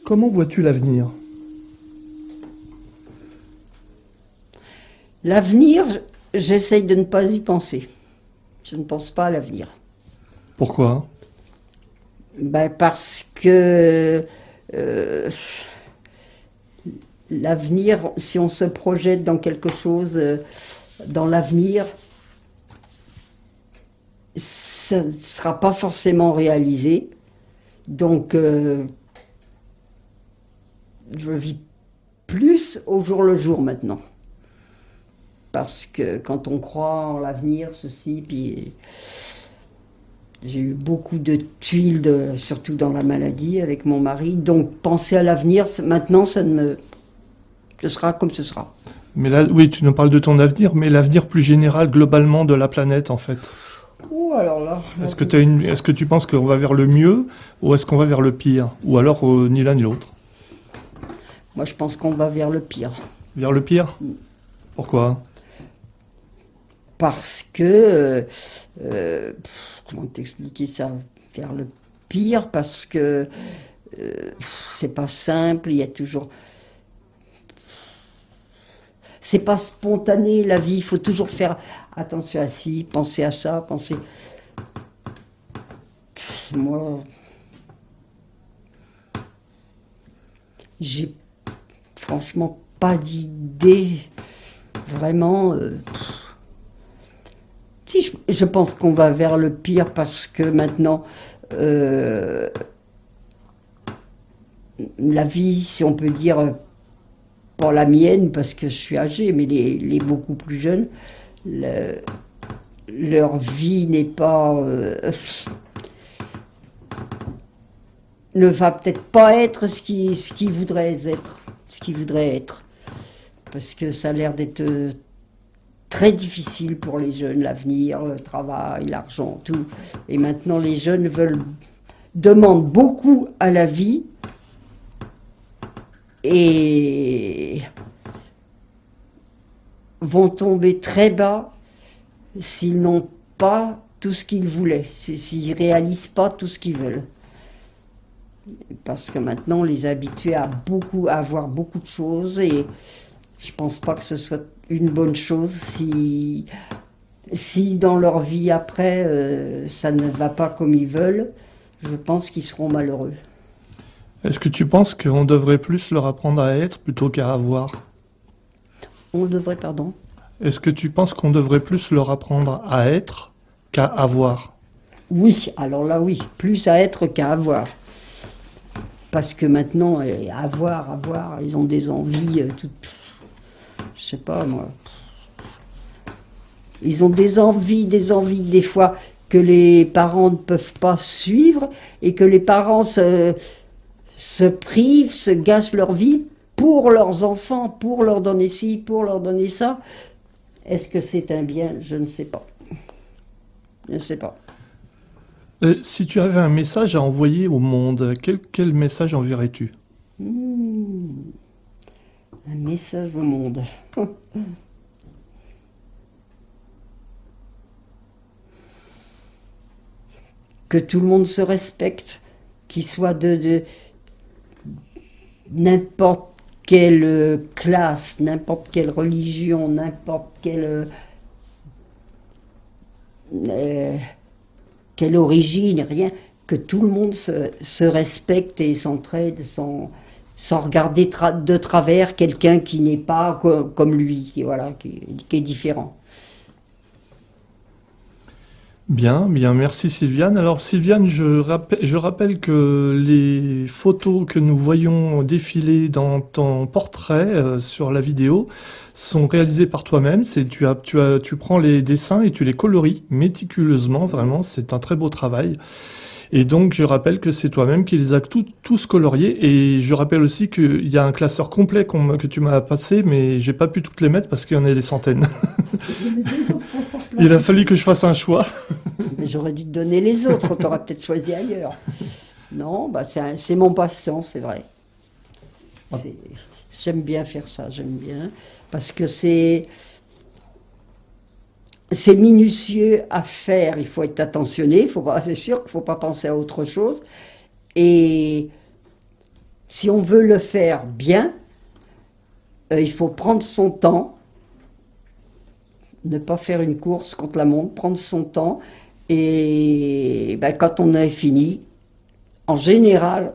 Comment vois-tu l'avenir? L'avenir, j'essaye de ne pas y penser. Je ne pense pas à l'avenir. Pourquoi? Ben parce que l'avenir, si on se projette dans quelque chose, dans l'avenir, ça ne sera pas forcément réalisé. Donc, je vis plus au jour le jour maintenant. Parce que quand on croit en l'avenir, ceci, puis j'ai eu beaucoup de tuiles, surtout dans la maladie avec mon mari. Donc penser à l'avenir, maintenant, ce sera comme ce sera. Mais là, oui, tu nous parles de ton avenir, mais l'avenir plus général, globalement, de la planète, en fait. Oh, alors là. Est-ce que tu penses qu'on va vers le mieux ou est-ce qu'on va vers le pire? Ou alors ni l'un ni l'autre? Moi, je pense qu'on va vers le pire. Vers le pire? Pourquoi? Parce que, comment t'expliquer ça? Vers le pire, parce que c'est pas simple, il y a toujours... C'est pas spontané la vie, il faut toujours faire attention à ci, penser à ça, penser... Moi, j'ai franchement pas d'idée, vraiment... Si, je pense qu'on va vers le pire parce que maintenant, la vie, si on peut dire, pas la mienne parce que je suis âgée, mais les beaucoup plus jeunes, leur vie n'est pas... ne va peut-être pas être ce qu'ils voudraient être. Parce que ça a l'air d'être... très difficile pour les jeunes, l'avenir, le travail, l'argent, tout. Et maintenant, les jeunes demandent beaucoup à la vie et vont tomber très bas s'ils n'ont pas tout ce qu'ils voulaient, s'ils ne réalisent pas tout ce qu'ils veulent. Parce que maintenant, on les a habitués à avoir beaucoup de choses et je pense pas que ce soit une bonne chose si dans leur vie après ça ne va pas comme ils veulent, je pense qu'ils seront malheureux. Est-ce que tu penses qu'on devrait plus leur apprendre à être plutôt qu'à avoir? On devrait, pardon? Est-ce que tu penses qu'on devrait plus leur apprendre à être qu'à avoir? Oui, alors là oui, plus à être qu'à avoir. Parce que maintenant, avoir, ils ont des envies toutes... Je sais pas, moi. Ils ont des envies, des fois, que les parents ne peuvent pas suivre et que les parents se privent, se gâchent leur vie pour leurs enfants, pour leur donner ci, pour leur donner ça. Est-ce que c'est un bien? Je ne sais pas. Je ne sais pas. Si tu avais un message à envoyer au monde, quel message enverrais-tu? Un message au monde. Que tout le monde se respecte, qu'il soit de n'importe quelle classe, n'importe quelle religion, n'importe quelle origine, rien, que tout le monde se respecte et s'entraide sans regarder de travers quelqu'un qui n'est pas comme lui, qui est différent. Bien, merci Sylviane. Alors Sylviane, je rappelle que les photos que nous voyons défiler dans ton portrait sur la vidéo sont réalisées par toi-même. Tu prends les dessins et tu les coloris méticuleusement, vraiment, c'est un très beau travail. Et donc, je rappelle que c'est toi-même qui les as tous coloriés. Et je rappelle aussi qu'il y a un classeur complet que tu m'as passé, mais j'ai pas pu toutes les mettre parce qu'il y en a des centaines. Il a fallu que je fasse un choix. Mais j'aurais dû te donner les autres, t'aurais peut-être choisi ailleurs. Non, c'est mon passe-temps, c'est vrai. J'aime bien faire ça, j'aime bien. Parce que c'est minutieux à faire, il faut être attentionné, c'est sûr qu'il ne faut pas penser à autre chose. Et si on veut le faire bien, il faut prendre son temps, ne pas faire une course contre la montre, prendre son temps. Et quand on a fini, en général,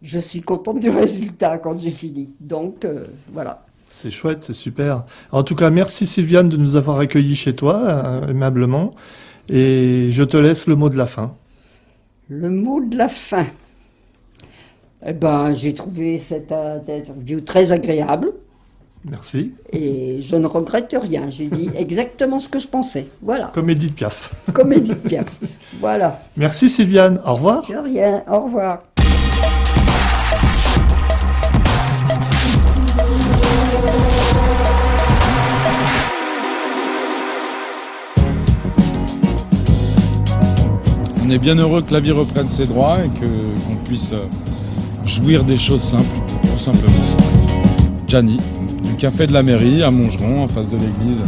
je suis contente du résultat quand j'ai fini. Donc, voilà. C'est chouette, c'est super. En tout cas, merci Sylviane de nous avoir accueillis chez toi, aimablement. Et je te laisse le mot de la fin. Le mot de la fin. Eh ben, j'ai trouvé cette interview très agréable Merci. et je ne regrette rien. J'ai dit exactement ce que je pensais. Voilà, Comme Edith Piaf. comme Edith Piaf. Voilà, Merci Sylviane, au revoir. de rien. Au revoir. On est bien heureux que la vie reprenne ses droits et qu'on puisse jouir des choses simples, tout simplement. Gianni, du café de la mairie à Montgeron, en face de l'église,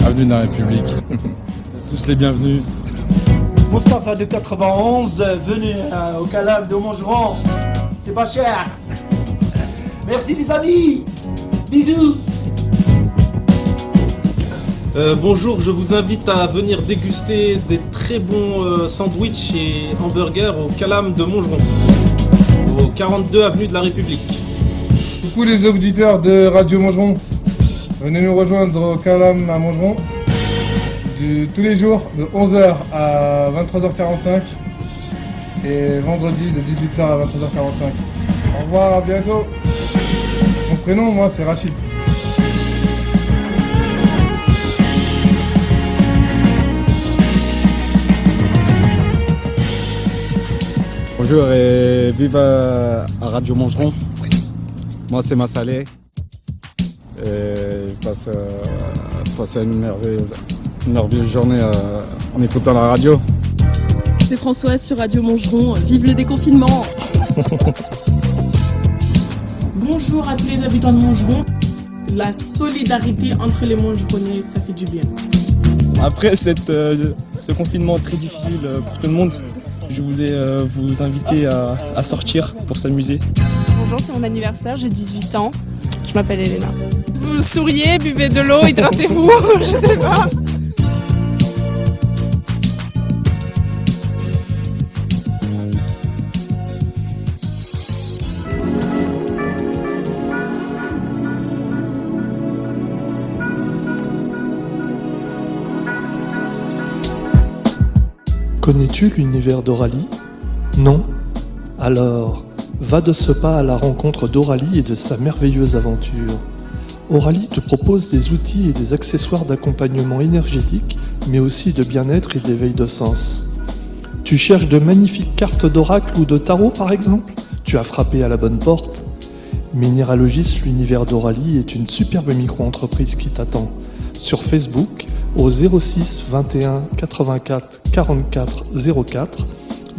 avenue de la République. Tous les bienvenus. Mustapha de 91, venez au Calam de Montgeron. C'est pas cher. Merci les amis. Bisous. Bonjour, je vous invite à venir déguster des très bons sandwichs et hamburgers au Calam de Montgeron, au 42 avenue de la République. Coucou les auditeurs de Radio Montgeron. Venez nous rejoindre au Calam à Montgeron tous les jours de 11h à 23h45 et vendredi de 18h à 23h45. Au revoir, à bientôt. Mon prénom, moi, c'est Rachid. Bonjour et vive à Radio Montgeron. Moi c'est Massalé. Et je passe une merveilleuse journée en écoutant la radio. C'est Françoise sur Radio Montgeron. Vive le déconfinement. Bonjour à tous les habitants de Montgeron. La solidarité entre les Montgeronnais, ça fait du bien. Après ce confinement très difficile pour tout le monde, je voulais vous inviter à sortir pour s'amuser. Bonjour, c'est mon anniversaire, j'ai 18 ans. Je m'appelle Elena. Vous souriez, buvez de l'eau, hydratez-vous, je sais pas. Connais-tu l'univers d'Aurélie? Non? Alors, va de ce pas à la rencontre d'Aurélie et de sa merveilleuse aventure. Aurélie te propose des outils et des accessoires d'accompagnement énergétique, mais aussi de bien-être et d'éveil de sens. Tu cherches de magnifiques cartes d'oracle ou de tarot par exemple? Tu as frappé à la bonne porte. Minéralogis, l'univers d'Aurélie est une superbe micro-entreprise qui t'attend. Sur Facebook, au 06 21 84 44 04,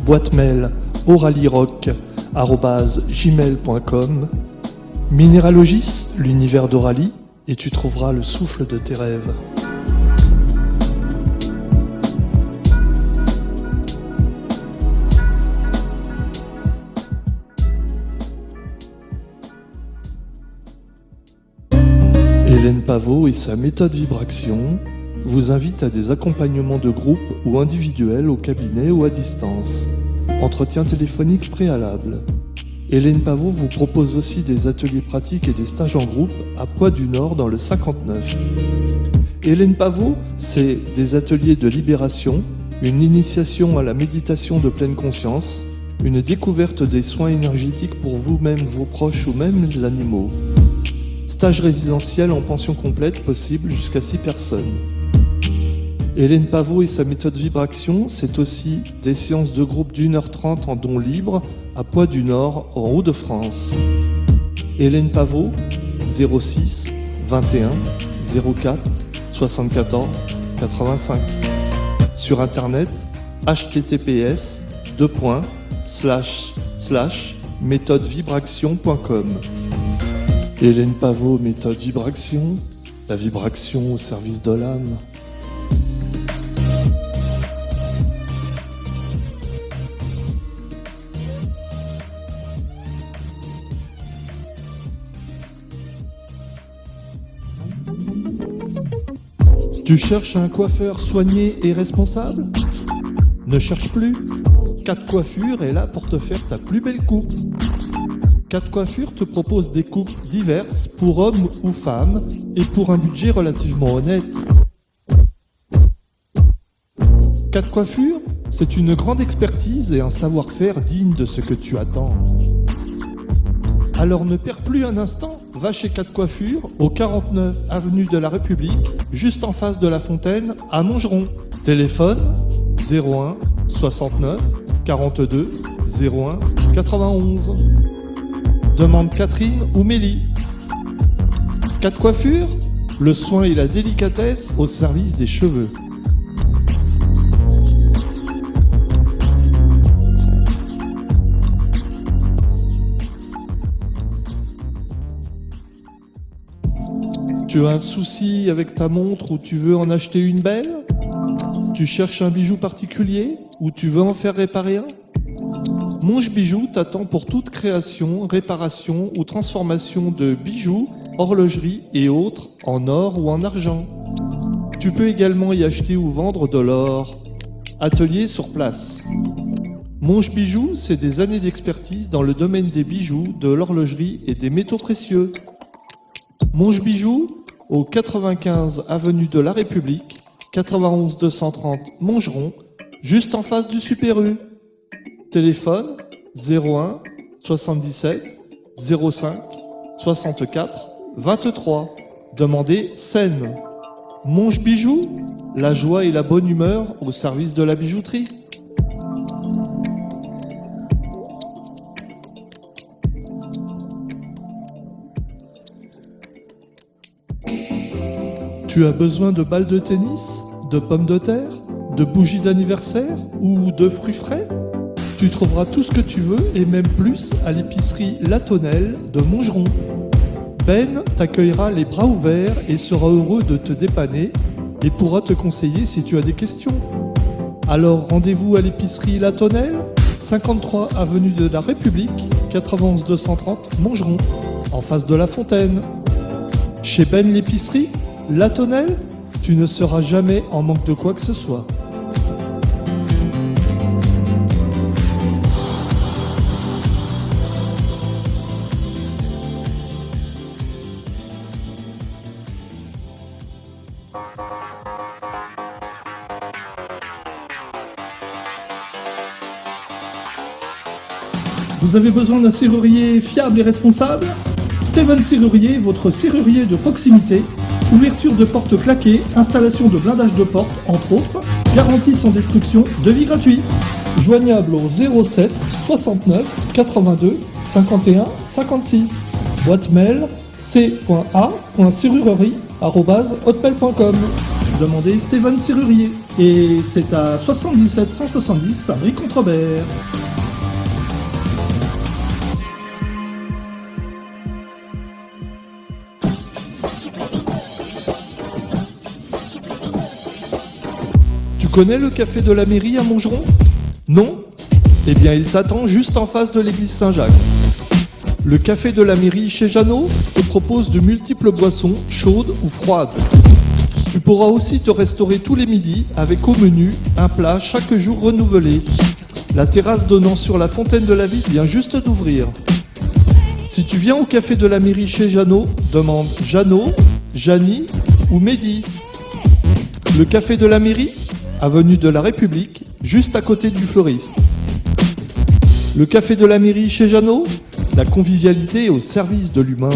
boîte mail auralierock@gmail.com. Minéralogis, l'univers d'Aurélie, et tu trouveras le souffle de tes rêves. Hélène Pavot et sa méthode Vibration vous invitent à des accompagnements de groupe ou individuels au cabinet ou à distance. Entretien téléphonique préalable. Hélène Pavot vous propose aussi des ateliers pratiques et des stages en groupe à Poix-du-Nord dans le 59. Hélène Pavot, c'est des ateliers de libération, une initiation à la méditation de pleine conscience, une découverte des soins énergétiques pour vous-même, vos proches ou même les animaux. Stage résidentiel en pension complète possible jusqu'à 6 personnes. Hélène Pavot et sa méthode Vibration, c'est aussi des séances de groupe d'1h30 en don libre à Poix-du-Nord, en Hauts-de-France. Hélène Pavot, 06 21 04 74 85. Sur internet, https://méthodevibraction.com. Hélène Pavot, méthode Vibration, la vibration au service de l'âme. Tu cherches un coiffeur soigné et responsable? Ne cherche plus. 4 Coiffures est là pour te faire ta plus belle coupe. 4 Coiffures te propose des coupes diverses pour hommes ou femmes et pour un budget relativement honnête. 4 Coiffures, c'est une grande expertise et un savoir-faire digne de ce que tu attends. Alors ne perds plus un instant, va chez 4 Coiffures, au 49 avenue de la République, juste en face de la Fontaine, à Montgeron. Téléphone 01 69 42 01 91. Demande Catherine ou Mélie. 4 Coiffures, le soin et la délicatesse au service des cheveux. Tu as un souci avec ta montre ou tu veux en acheter une belle? Tu cherches un bijou particulier ou tu veux en faire réparer un? Monge Bijoux t'attend pour toute création, réparation ou transformation de bijoux, horlogerie et autres en or ou en argent. Tu peux également y acheter ou vendre de l'or. Atelier sur place. Monge Bijoux, c'est des années d'expertise dans le domaine des bijoux, de l'horlogerie et des métaux précieux. Monge Bijoux, au 95 avenue de la République, 91 230 Montgeron, juste en face du Super U. Téléphone 01 77 05 64 23. Demandez Seine. Monge Bijoux, la joie et la bonne humeur au service de la bijouterie. Tu as besoin de balles de tennis, de pommes de terre, de bougies d'anniversaire ou de fruits frais? Tu trouveras tout ce que tu veux et même plus à l'épicerie La Tonnelle de Montgeron. Ben t'accueillera les bras ouverts et sera heureux de te dépanner et pourra te conseiller si tu as des questions. Alors rendez-vous à l'épicerie La Tonnelle, 53 avenue de la République, 91 230 Montgeron, en face de la Fontaine. Chez Ben l'épicerie, La Tonnelle, tu ne seras jamais en manque de quoi que ce soit. Vous avez besoin d'un serrurier fiable et responsable? Steven Serrurier, votre serrurier de proximité. Ouverture de portes claquées, installation de blindage de portes, entre autres. Garantie sans destruction, devis gratuit. Joignable au 07 69 82 51 56. Boîte mail c.a.serrurerie@hotmail.com. Demandez Steven Serrurier. Et c'est à 77 170 Saint-Brieuc-Contrebert. Tu connais le café de la mairie à Montgeron? Non? Eh bien, il t'attend juste en face de l'église Saint-Jacques. Le café de la mairie chez Jeannot te propose de multiples boissons, chaudes ou froides. Tu pourras aussi te restaurer tous les midis avec au menu un plat chaque jour renouvelé. La terrasse donnant sur la fontaine de la ville vient juste d'ouvrir. Si tu viens au café de la mairie chez Jeannot, demande Jeannot, Janie ou Mehdi. Le café de la mairie, avenue de la République, juste à côté du fleuriste. Le café de la mairie chez Jeannot, la convivialité au service de l'humain.